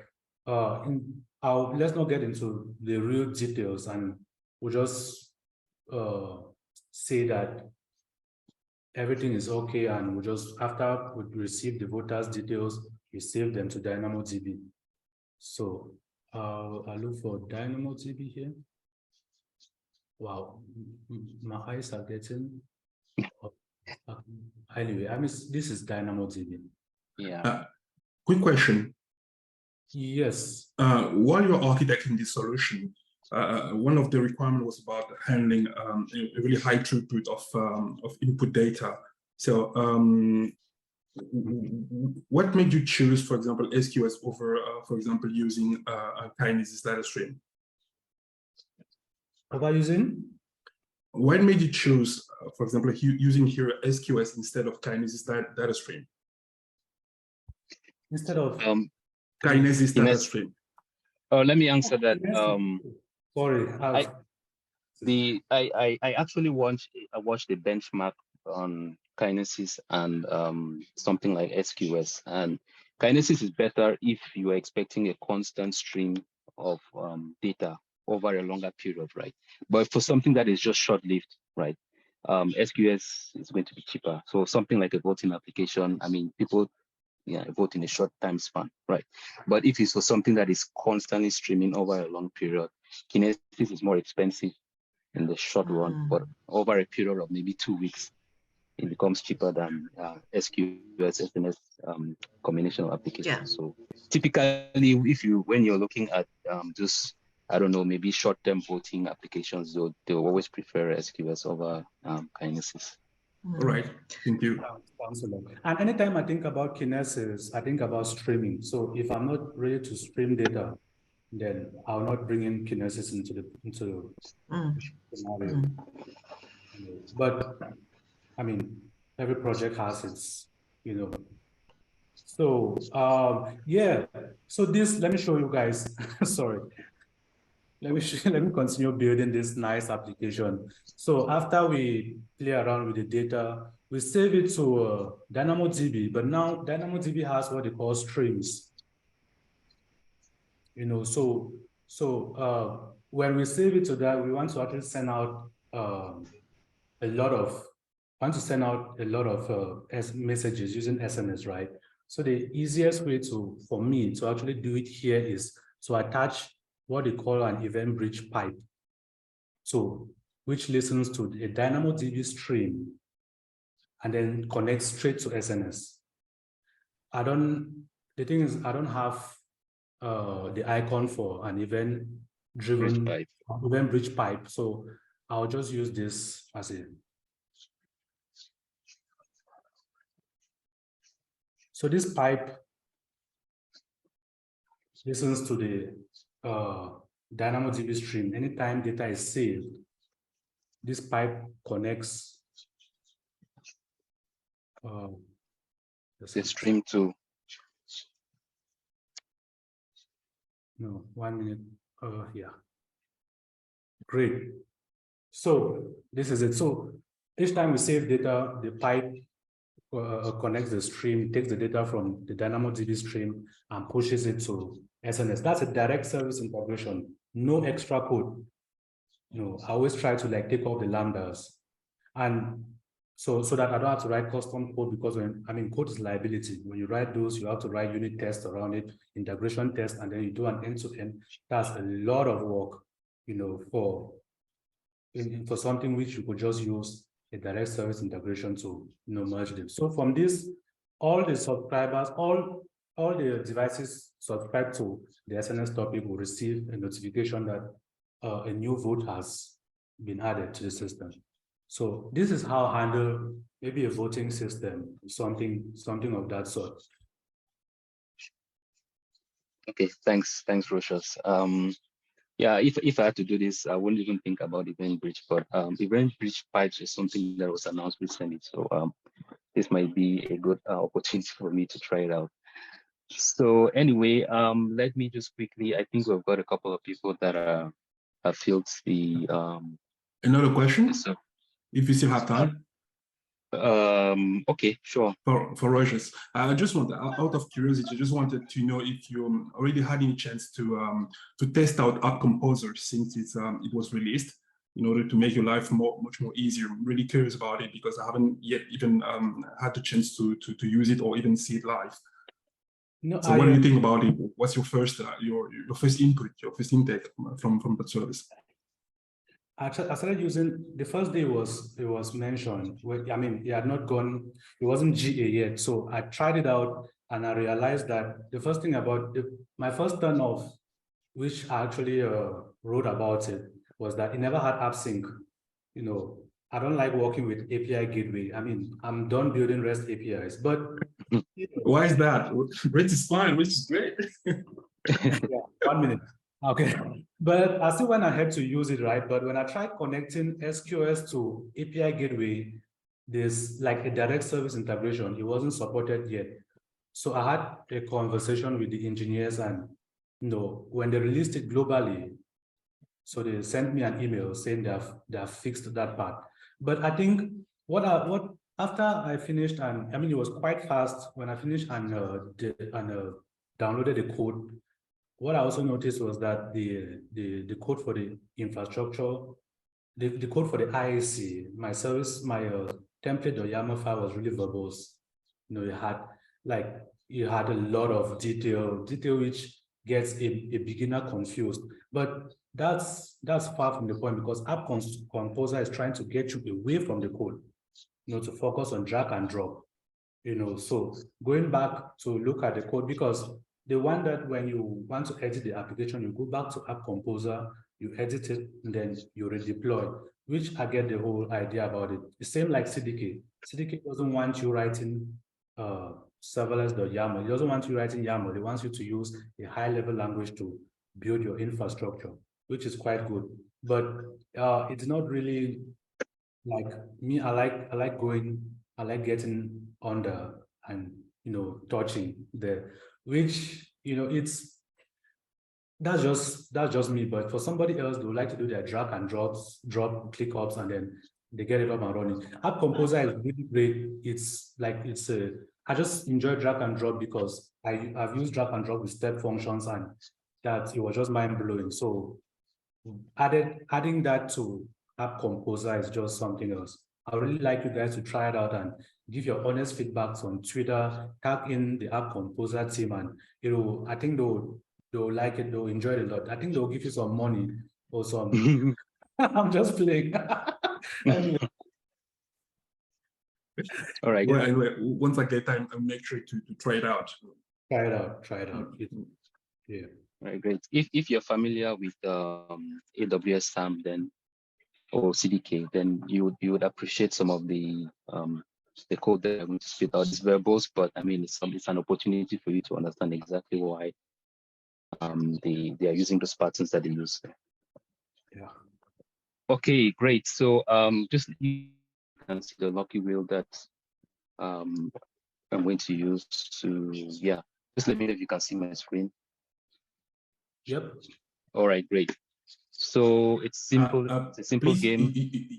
Speaker 2: let's not get into the real details, and we'll just say that everything is okay, and we'll just, after we receive the voters' details, we save them to DynamoDB. So I'll look for DynamoDB here. Wow, my eyes are getting. Anyway, I mean, this is DynamoDB.
Speaker 3: Yeah.
Speaker 5: Quick question.
Speaker 2: Yes.
Speaker 5: While you're architecting this solution, one of the requirements was about handling a really high throughput of input data. So what made you choose, for example, SQS over, for example, using a Kinesis data stream?
Speaker 2: Over using?
Speaker 5: What made you choose, for example, using here SQS instead of Kinesis data stream?
Speaker 2: Instead of
Speaker 5: Kinesis data stream.
Speaker 3: Oh, let me answer that.
Speaker 2: Sorry,
Speaker 3: I actually watched the benchmark on Kinesis and something like SQS, and Kinesis is better if you are expecting a constant stream of data over a longer period, right? But for something that is just short-lived, right? SQS is going to be cheaper. So something like a voting application, I mean, people vote in a short time span, right? But if it's for something that is constantly streaming over a long period, Kinesis is more expensive in the short run, but over a period of maybe 2 weeks, it becomes cheaper than SQS, SNS combination of applications. Yeah. So typically, when you're looking at just, I don't know, maybe short-term voting applications, they'll always prefer SQS over Kinesis.
Speaker 5: All right, thank you.
Speaker 2: And anytime I think about Kinesis, I think about streaming. So if I'm not ready to stream data, then I'll not bring in Kinesis into the scenario. But I mean, every project has its, So yeah. So this, let me show you guys. Sorry. Let me continue building this nice application. So after we play around with the data, we save it to DynamoDB, but now DynamoDB has what they call streams. So when we save it to that, we want to actually send out a lot of messages using SNS, right? So the easiest way for me to actually do it here is to attach what they call an event bridge pipe. So, which listens to a DynamoDB stream and then connects straight to SNS. The thing is, I don't have the icon for an event-driven event bridge pipe. So I'll just use this as a. So this pipe listens to the DynamoDB stream. Anytime data is saved, this pipe connects
Speaker 3: the stream to.
Speaker 2: No, 1 minute. Yeah. Great. So this is it. So each time we save data, the pipe connects the stream, takes the data from the DynamoDB stream and pushes it to SNS. That's a direct service integration, no extra code. I always try to take off the lambdas. And so that I don't have to write custom code, because code is liability. When you write those, you have to write unit tests around it, integration test, and then you do an end-to-end. That's a lot of work, for something which you could just use a direct service integration to merge them. So from this, all the subscribers, all the devices subscribed to the SNS topic will receive a notification that a new vote has been added to the system. So this is how I handle maybe a voting system, something of that sort.
Speaker 3: Okay, thanks, Rosius. Yeah, if I had to do this, I wouldn't even think about event bridge, but event bridge pipes is something that was announced recently. So this might be a good opportunity for me to try it out. So anyway, let me just quickly, I think we've got a couple of people that have filled the
Speaker 5: another question? So, if you still have time.
Speaker 3: Okay, sure.
Speaker 5: For Rosius, I just want, out of curiosity, just wanted to know if you already had any chance to test out App Composer since it was released, in order to make your life much more easier. I'm really curious about it because I haven't yet even had the chance to use it or even see it live. No, so what do you think about it? What's your first your first input, your first intake from that service?
Speaker 2: I started using, the first day it was mentioned. It had not gone, it wasn't GA yet. So I tried it out and I realized that the first thing about my first turn off, which I actually wrote about it was that it never had AppSync. You know, I don't like working with API gateway. I mean, I'm done building REST APIs, but
Speaker 5: why is that? Which is fine, which is great.
Speaker 2: Yeah, 1 minute. Okay. But I still went ahead to use it, right? But when I tried connecting SQS to API gateway, there's like a direct service integration. It wasn't supported yet. So I had a conversation with the engineers, and when they released it globally, so they sent me an email saying they have fixed that part. But I think after I finished, and I mean it was quite fast when I finished and downloaded the code. What I also noticed was that the code for the infrastructure, the code for the IAC, my template.yaml file was really verbose. You had a lot of detail which gets a beginner confused. But that's far from the point, because App Composer is trying to get you away from the code, to focus on drag and drop. So going back to look at the code, because the one that when you want to edit the application, you go back to App Composer, you edit it, and then you redeploy, which I get the whole idea about it. The same like CDK. CDK doesn't want you writing serverless.yaml. It doesn't want you writing YAML. It wants you to use a high-level language to build your infrastructure, which is quite good. But it's not really like me. I like getting under and touching there, which that's just me. But for somebody else, they would like to do their drag and drop ClickUps, and then they get it up and running. App Composer is really great. I just enjoy drag and drop because I've used drag and drop with step functions, and that it was just mind blowing. So adding that to App Composer is just something else. I would really like you guys to try it out and give your honest feedbacks on Twitter, tag in the App Composer team, and I think they'll like it, they'll enjoy it a lot. I think they'll give you some money or some. I'm just playing. Anyway.
Speaker 3: All right.
Speaker 5: Well, anyway, once I get time, I'll make sure to try it out.
Speaker 2: Try it out. Yeah.
Speaker 3: All right, great. If you're familiar with AWS SAM, then or CDK, then you would appreciate some of the code that I'm going to spit out. It's verbose, but I mean it's an opportunity for you to understand exactly why they are using those patterns that they use.
Speaker 2: Yeah.
Speaker 3: Okay, great. So just you can see the lucky wheel that I'm going to use to just let me know if you can see my screen.
Speaker 2: Yep.
Speaker 3: All right, great. So it's simple. It's a simple
Speaker 5: please,
Speaker 3: game.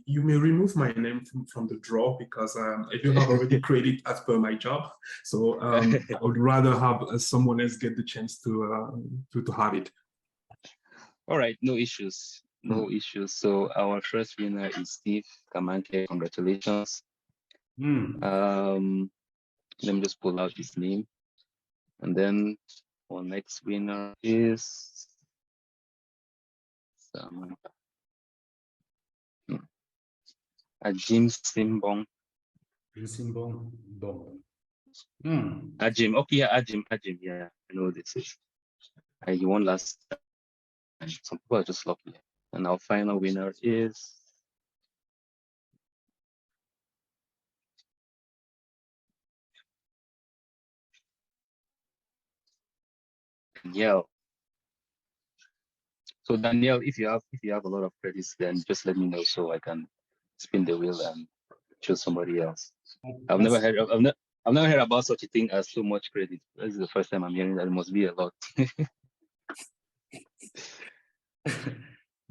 Speaker 5: You may remove my name from the draw, because I do have already created as per my job. So I would rather have someone else get the chance to have it.
Speaker 3: All right, no issues. No issues. So our first winner is Steve Kamanke. Congratulations. Let me just pull out his name, and then our next winner is Ajim Simbong. Ajim. Okay, yeah, Ajim. Yeah, I know this is. He won last time. Some people are just lucky. And our final winner is Danielle. So Danielle, if you have a lot of credits, then just let me know so I can spin the wheel and choose somebody else. I've never heard about such a thing as so much credit. This is the first time I'm hearing that. It must be a lot.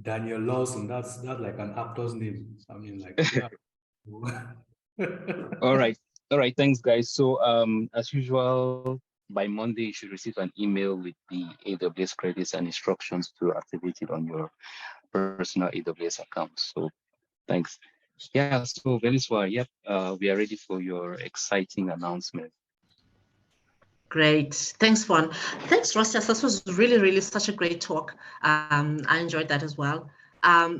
Speaker 2: Daniel Lawson, that's like an actor's name. I mean, like, yeah.
Speaker 3: All right, thanks guys. So as usual, by Monday you should receive an email with the AWS credits and instructions to activate it on your personal AWS account. So thanks. Yeah, so Veliswa, yep, we are ready for your exciting announcement.
Speaker 1: Great. Thanks, Juan. Thanks, Rosius. This was really, really such a great talk. I enjoyed that as well.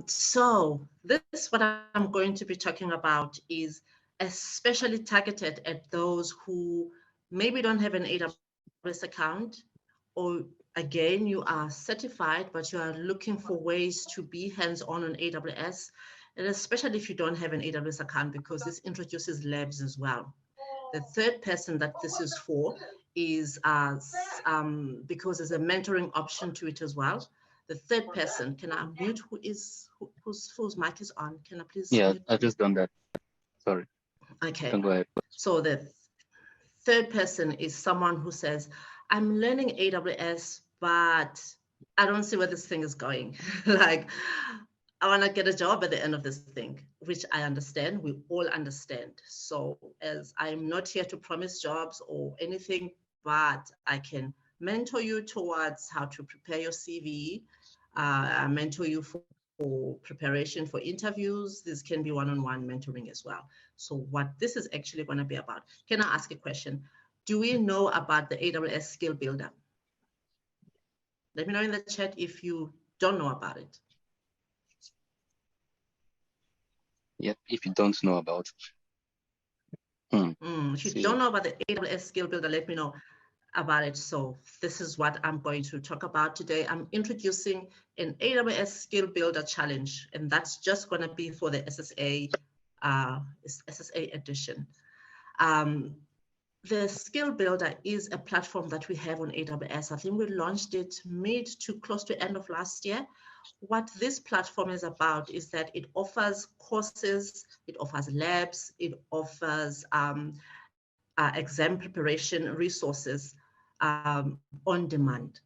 Speaker 1: So this, what I'm going to be talking about, is especially targeted at those who maybe don't have an AWS account, or again, you are certified, but you are looking for ways to be hands-on on AWS, and especially if you don't have an AWS account, because this introduces labs as well. The third person that this is for is because there's a mentoring option to it as well. The third person, can I unmute whose mic is on? Can I please?
Speaker 3: Yeah,
Speaker 1: mute?
Speaker 3: I've just done that. Sorry.
Speaker 1: Okay.
Speaker 3: You can go ahead.
Speaker 1: So the third person is someone who says, I'm learning AWS, but I don't see where this thing is going. Like, I want to get a job at the end of this thing, which I understand. We all understand. So as I'm not here to promise jobs or anything, but I can mentor you towards how to prepare your CV. I mentor you for preparation for interviews. This can be one-on-one mentoring as well. So what this is actually going to be about. Can I ask a question? Do we know about the AWS Skill Builder? Let me know in the chat if you don't know about it.
Speaker 3: Yep, if you don't know about it.
Speaker 1: If you don't know about the AWS Skill Builder, let me know about it. So this is what I'm going to talk about today. I'm introducing an AWS Skill Builder challenge, and that's just going to be for the SSA edition. The Skill Builder is a platform that we have on AWS. I think we launched it mid to close to end of last year. What this platform is about is that it offers courses, it offers labs, it offers exam preparation resources on demand.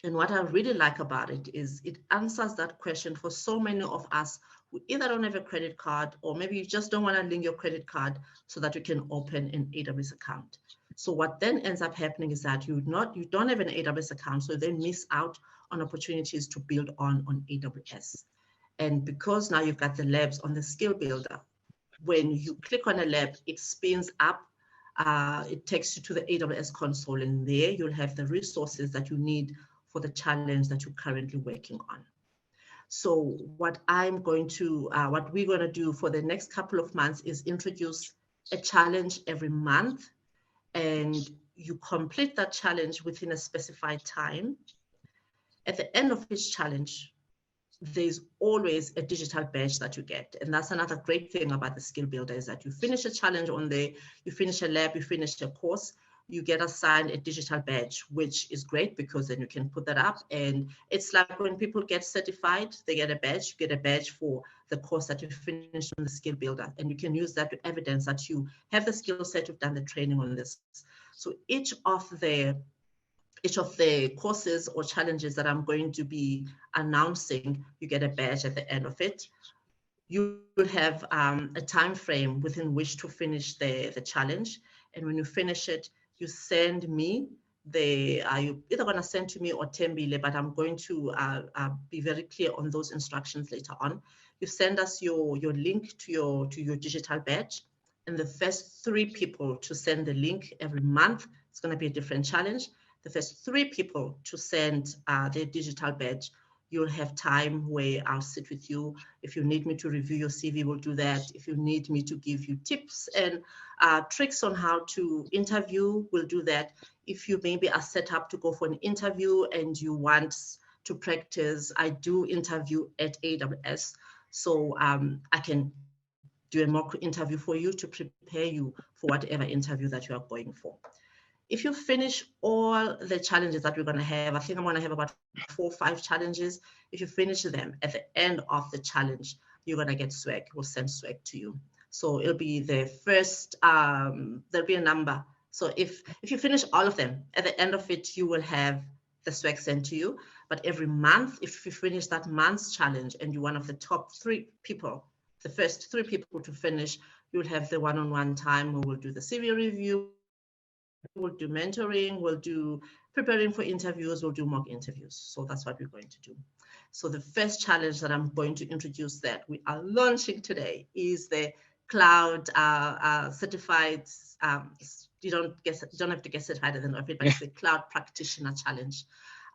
Speaker 1: And what I really like about it is it answers that question for so many of us who either don't have a credit card, or maybe you just don't want to link your credit card so that you can open an AWS account. So what then ends up happening is that you don't have an AWS account, so they miss out on opportunities to build on AWS. And because now you've got the labs on the Skill Builder, when you click on a lab, it spins up, it takes you to the AWS console, and there you'll have the resources that you need for the challenge that you're currently working on. So what we're going to do for the next couple of months is introduce a challenge every month, and you complete that challenge within a specified time. At the end of each challenge, there's always a digital badge that you get. And that's another great thing about the Skill Builder, is that you finish a challenge on there, you finish a lab, you finish a course, you get assigned a digital badge, which is great because then you can put that up. And it's like when people get certified, they get a badge. You get a badge for the course that you finished on the Skill Builder. And you can use that to evidence that you have the skill set, you've done the training on this. So each of the courses or challenges that I'm going to be announcing, you get a badge at the end of it. You will have a time frame within which to finish the challenge. And when you finish it, you send me you're either going to send to me or Tembile, but I'm going to be very clear on those instructions later on. You send us your link to your digital badge, and the first 3 people to send the link every month, it's going to be a different challenge. The first 3 people to send their digital badge, you'll have time where I'll sit with you. If you need me to review your CV, we'll do that. If you need me to give you tips and tricks on how to interview, we'll do that. If you maybe are set up to go for an interview and you want to practice, I do interview at AWS. So I can do a mock interview for you to prepare you for whatever interview that you are going for. If you finish all the challenges that we're going to have, I think I'm going to have about 4 or 5 challenges. If you finish them at the end of the challenge, you're going to get swag. We'll send swag to you. So it'll be the first, there'll be a number. So if you finish all of them, at the end of it, you will have the swag sent to you. But every month, if you finish that month's challenge and you're one of the top 3 people, the first 3 people to finish, you'll have the one-on-one time where we'll do the CV review, we'll do mentoring, we'll do preparing for interviews, we'll do mock interviews. So that's what we're going to do. So the first challenge that I'm going to introduce that we are launching today is the cloud certified, you don't have to get certified at the end of it, but it's the cloud practitioner challenge.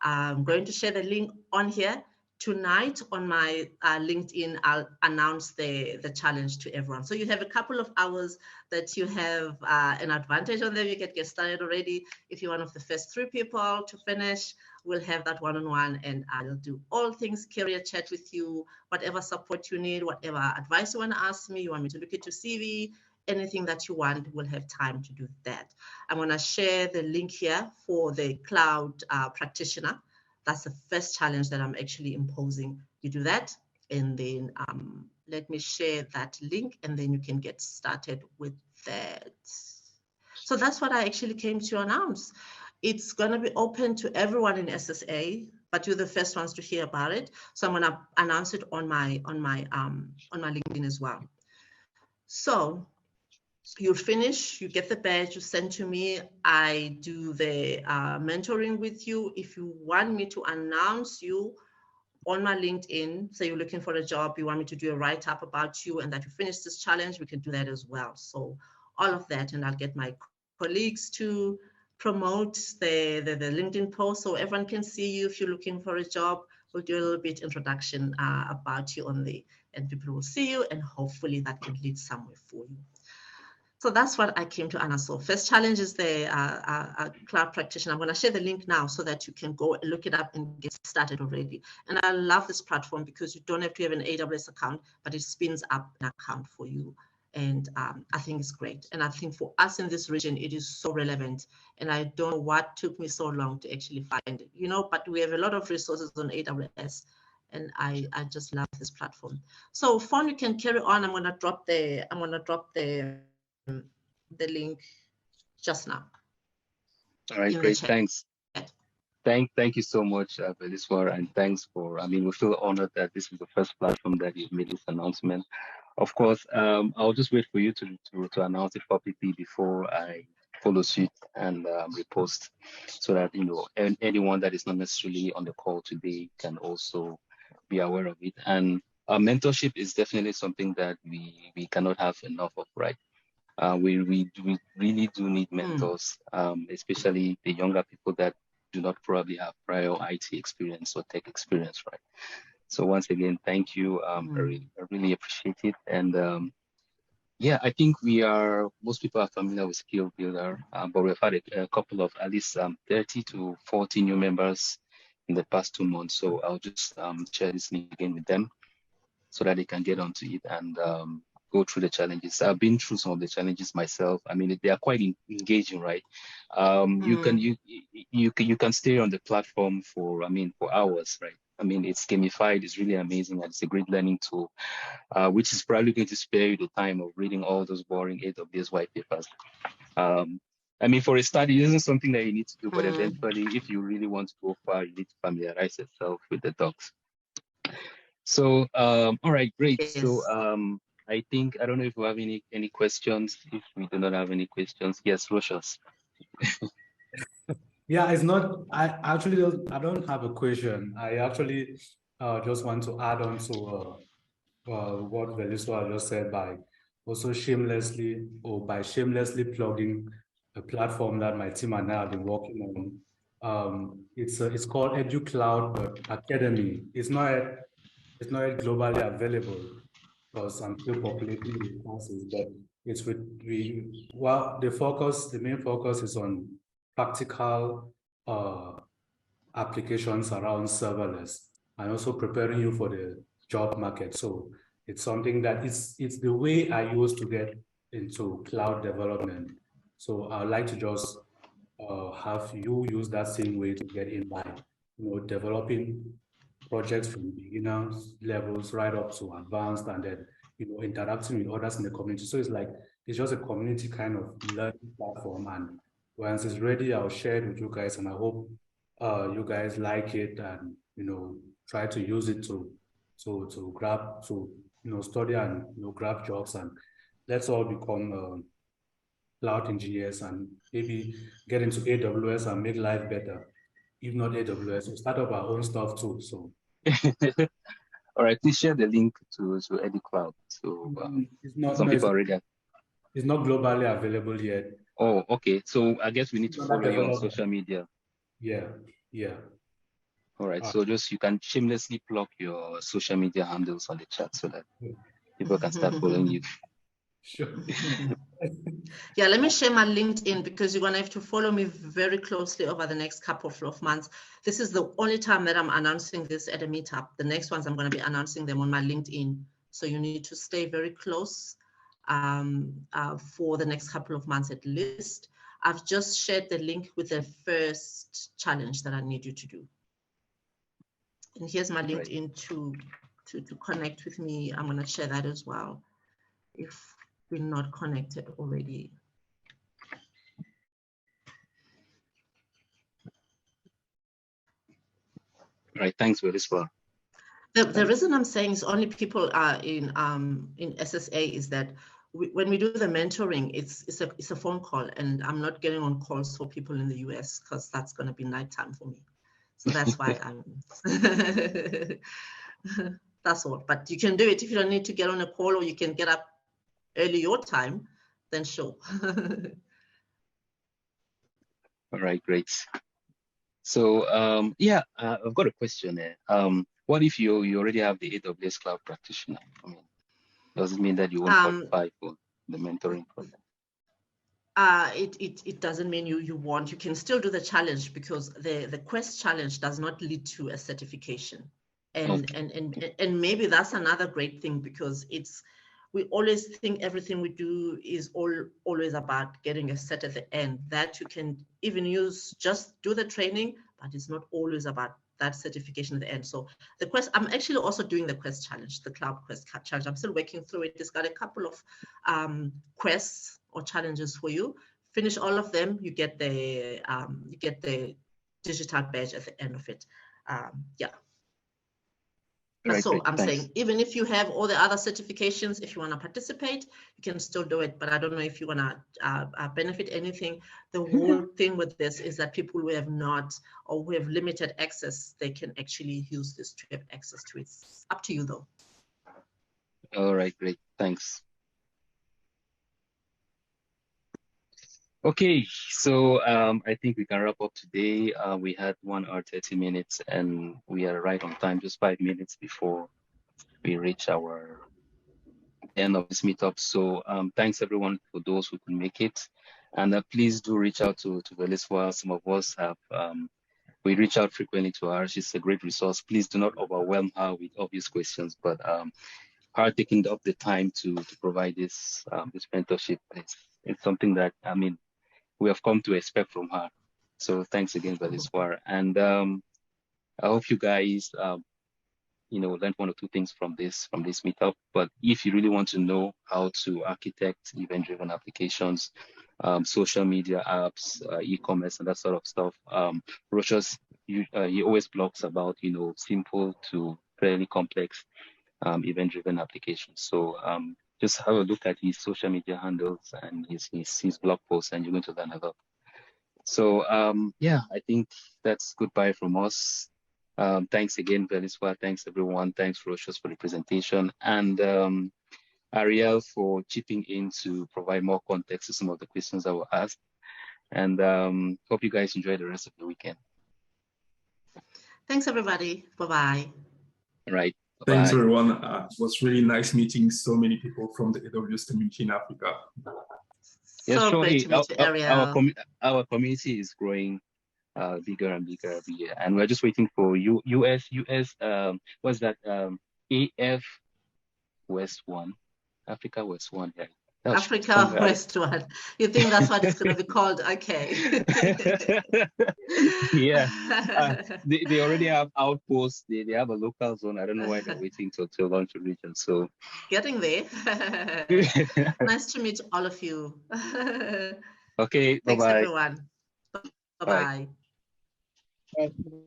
Speaker 1: I'm going to share the link on here. Tonight on my LinkedIn, I'll announce the challenge to everyone. So you have a couple of hours that you have an advantage on them. You can get started already if you're one of the first 3 people to finish, we'll have that one-on-one, and I'll do all things career chat with you, whatever support you need, whatever advice you want to ask me, you want me to look at your CV, anything that you want, we'll have time to do that. I'm going to share the link here for the cloud practitioner. That's the first challenge that I'm actually imposing. You do that, and then let me share that link, and then you can get started with that. So that's what I actually came to announce. It's going to be open to everyone in SSA, but you're the first ones to hear about it. So I'm going to announce it on my LinkedIn as well. So you finish, you get the badge, you send to me. I do the mentoring with you. If you want me to announce you on my LinkedIn, say you're looking for a job, you want me to do a write-up about you and that you finished this challenge, we can do that as well. So all of that, and I'll get my colleagues to promote the LinkedIn post so everyone can see you. If you're looking for a job, we'll do a little bit introduction about you on the, and people will see you, and hopefully that can lead somewhere for you. So that's what I came to announce. So first challenge is the cloud practitioner. I'm going to share the link now so that you can go and look it up and get started already. And I love this platform because you don't have to have an AWS account, but it spins up an account for you. And I think it's great. And I think for us in this region, it is so relevant. And I don't know what took me so long to actually find it, you know, but we have a lot of resources on AWS. And I just love this platform. So Fawn, you can carry on. I'm going to drop the link just now.
Speaker 3: All right, great, thanks. Thank you so much, Veliswa, and thanks for, I mean, we feel honored that this is the first platform that you've made this announcement. Of course, I'll just wait for you to announce it publicly before I follow suit and repost, so that, you know, anyone that is not necessarily on the call today can also be aware of it. And mentorship is definitely something that we cannot have enough of, right? We really do need mentors, especially the younger people that do not probably have prior IT experience or tech experience, right? So once again, thank you. I really appreciate it. And yeah, I think most people are familiar with Skill Builder, but we've had a couple of at least 30 to 40 new members in the past 2 months. So I'll just share this link again with them so that they can get onto it and go through the challenges. I've been through some of the challenges myself. I mean, they are quite engaging, right? You can stay on the platform for hours, right? I mean, it's gamified, it's really amazing, and it's a great learning tool, which is probably going to spare you the time of reading all those boring AWS white papers. I mean, for a study, it isn't something that you need to do, but eventually, if you really want to go far, you need to familiarize yourself with the docs. So, all right, great. Yes. So, I think, I don't know if we have any questions. If we do not have any questions, yes, Rosius.
Speaker 2: Yeah, it's not, I don't have a question. I actually just want to add on to what Veliswa just said by also shamelessly plugging a platform that my team and I have been working on. It's called EduCloud Academy. It's not yet globally available because I'm still populating the classes, but it's the main focus is on practical applications around serverless and also preparing you for the job market. So it's something that it's the way I used to get into cloud development. So I'd like to just have you use that same way to get in by, developing projects from beginner levels right up to advanced, and then, interacting with others in the community. So it's just a community kind of learning platform. And once it's ready, I'll share it with you guys, and I hope you guys like it and, try to use it to study and, grab jobs, and let's all become cloud engineers and maybe get into AWS and make life better. If not AWS, we'll start up our own stuff too. So.
Speaker 3: All right, please share the link to EduCloud. So some people already have.
Speaker 2: It's not globally available yet.
Speaker 3: Oh, okay. So I guess we need to follow you on social media.
Speaker 2: Yeah.
Speaker 3: All right. So you can shamelessly plug your social media handles on the chat so that people can start following you.
Speaker 2: Sure.
Speaker 1: Yeah, let me share my LinkedIn because you're going to have to follow me very closely over the next couple of months. This is the only time that I'm announcing this at a meetup. The next ones I'm going to be announcing them on my LinkedIn. So you need to stay very close for the next couple of months at least. I've just shared the link with the first challenge that I need you to do. And here's my LinkedIn to connect with me. I'm going to share that as well if we're not connected already.
Speaker 3: Right, thanks, Veliswa.
Speaker 1: The reason I'm saying is only people are in SSA is that when we do the mentoring, it's a phone call, and I'm not getting on calls for people in the US because that's going to be nighttime for me. So that's why I'm. That's all. But you can do it if you don't need to get on a call, or you can get up early your time. Then sure.
Speaker 3: All right, great. So yeah, I've got a question there. What if you already have the AWS Cloud Practitioner? I mean, does it mean that you won't qualify for the mentoring program?
Speaker 1: It doesn't mean you won't. You can still do the challenge because the Quest challenge does not lead to a certification, and maybe that's another great thing because we always think everything we do is always about getting a set at the end. That you can even use, just do the training, but it's not always about that certification at the end. So the Quest, I'm actually also doing the Quest challenge, the Cloud Quest challenge. I'm still working through it. It's got a couple of quests or challenges for you. Finish all of them, you get the digital badge at the end of it. Yeah.
Speaker 3: Right,
Speaker 1: so
Speaker 3: great,
Speaker 1: I'm
Speaker 3: thanks.
Speaker 1: saying, even if you have all the other certifications, if you want to participate, you can still do it. But I don't know if you want to benefit anything. The whole thing with this is that people who have not, or who have limited access, they can actually use this to have access to it. It's up to you though.
Speaker 3: All right, great, thanks. Okay, so I think we can wrap up today. We had 1 hour 30 minutes, and we are right on time, just 5 minutes before we reach our end of this meetup. So thanks everyone for those who could make it, and please do reach out to Veliswa. Some of us have we reach out frequently to her. She's a great resource. Please do not overwhelm her with obvious questions, but her taking up the time to provide this this mentorship, it's something that, I mean, we have come to expect from her. So thanks again, Veliswa. And I hope you guys, you know, learned 1 or 2 things from this meetup. But if you really want to know how to architect event-driven applications, social media apps, e-commerce, and that sort of stuff, Rosius, he always blogs about, you know, simple to fairly complex event-driven applications. So just have a look at his social media handles and his blog posts, and you're going to learn a lot. So yeah, I think that's goodbye from us. Thanks again, Veliswa. Thanks everyone. Thanks, Rosius, for the presentation, and Ariel for chipping in to provide more context to some of the questions that were asked. And hope you guys enjoy the rest of the weekend.
Speaker 1: Thanks, everybody. Bye-bye.
Speaker 3: All right.
Speaker 5: Thanks, everyone. It was really nice meeting so many people from the AWS community in Africa.
Speaker 3: Yeah,
Speaker 1: so
Speaker 3: sure.
Speaker 1: great to meet you, Ariel.
Speaker 3: Our community is growing bigger and bigger every year, and we're just waiting for US. What's that? AF West 1, Africa West 1. Yeah.
Speaker 1: Africa West 1. You think that's what it's going to be called? Okay.
Speaker 3: Yeah. They already have outposts. They have a local zone. I don't know why they're waiting to launch a region. So
Speaker 1: getting there. Nice to meet all of you.
Speaker 3: Okay.
Speaker 1: Thanks,
Speaker 3: bye-bye.
Speaker 1: everyone. Bye-bye.
Speaker 4: Bye.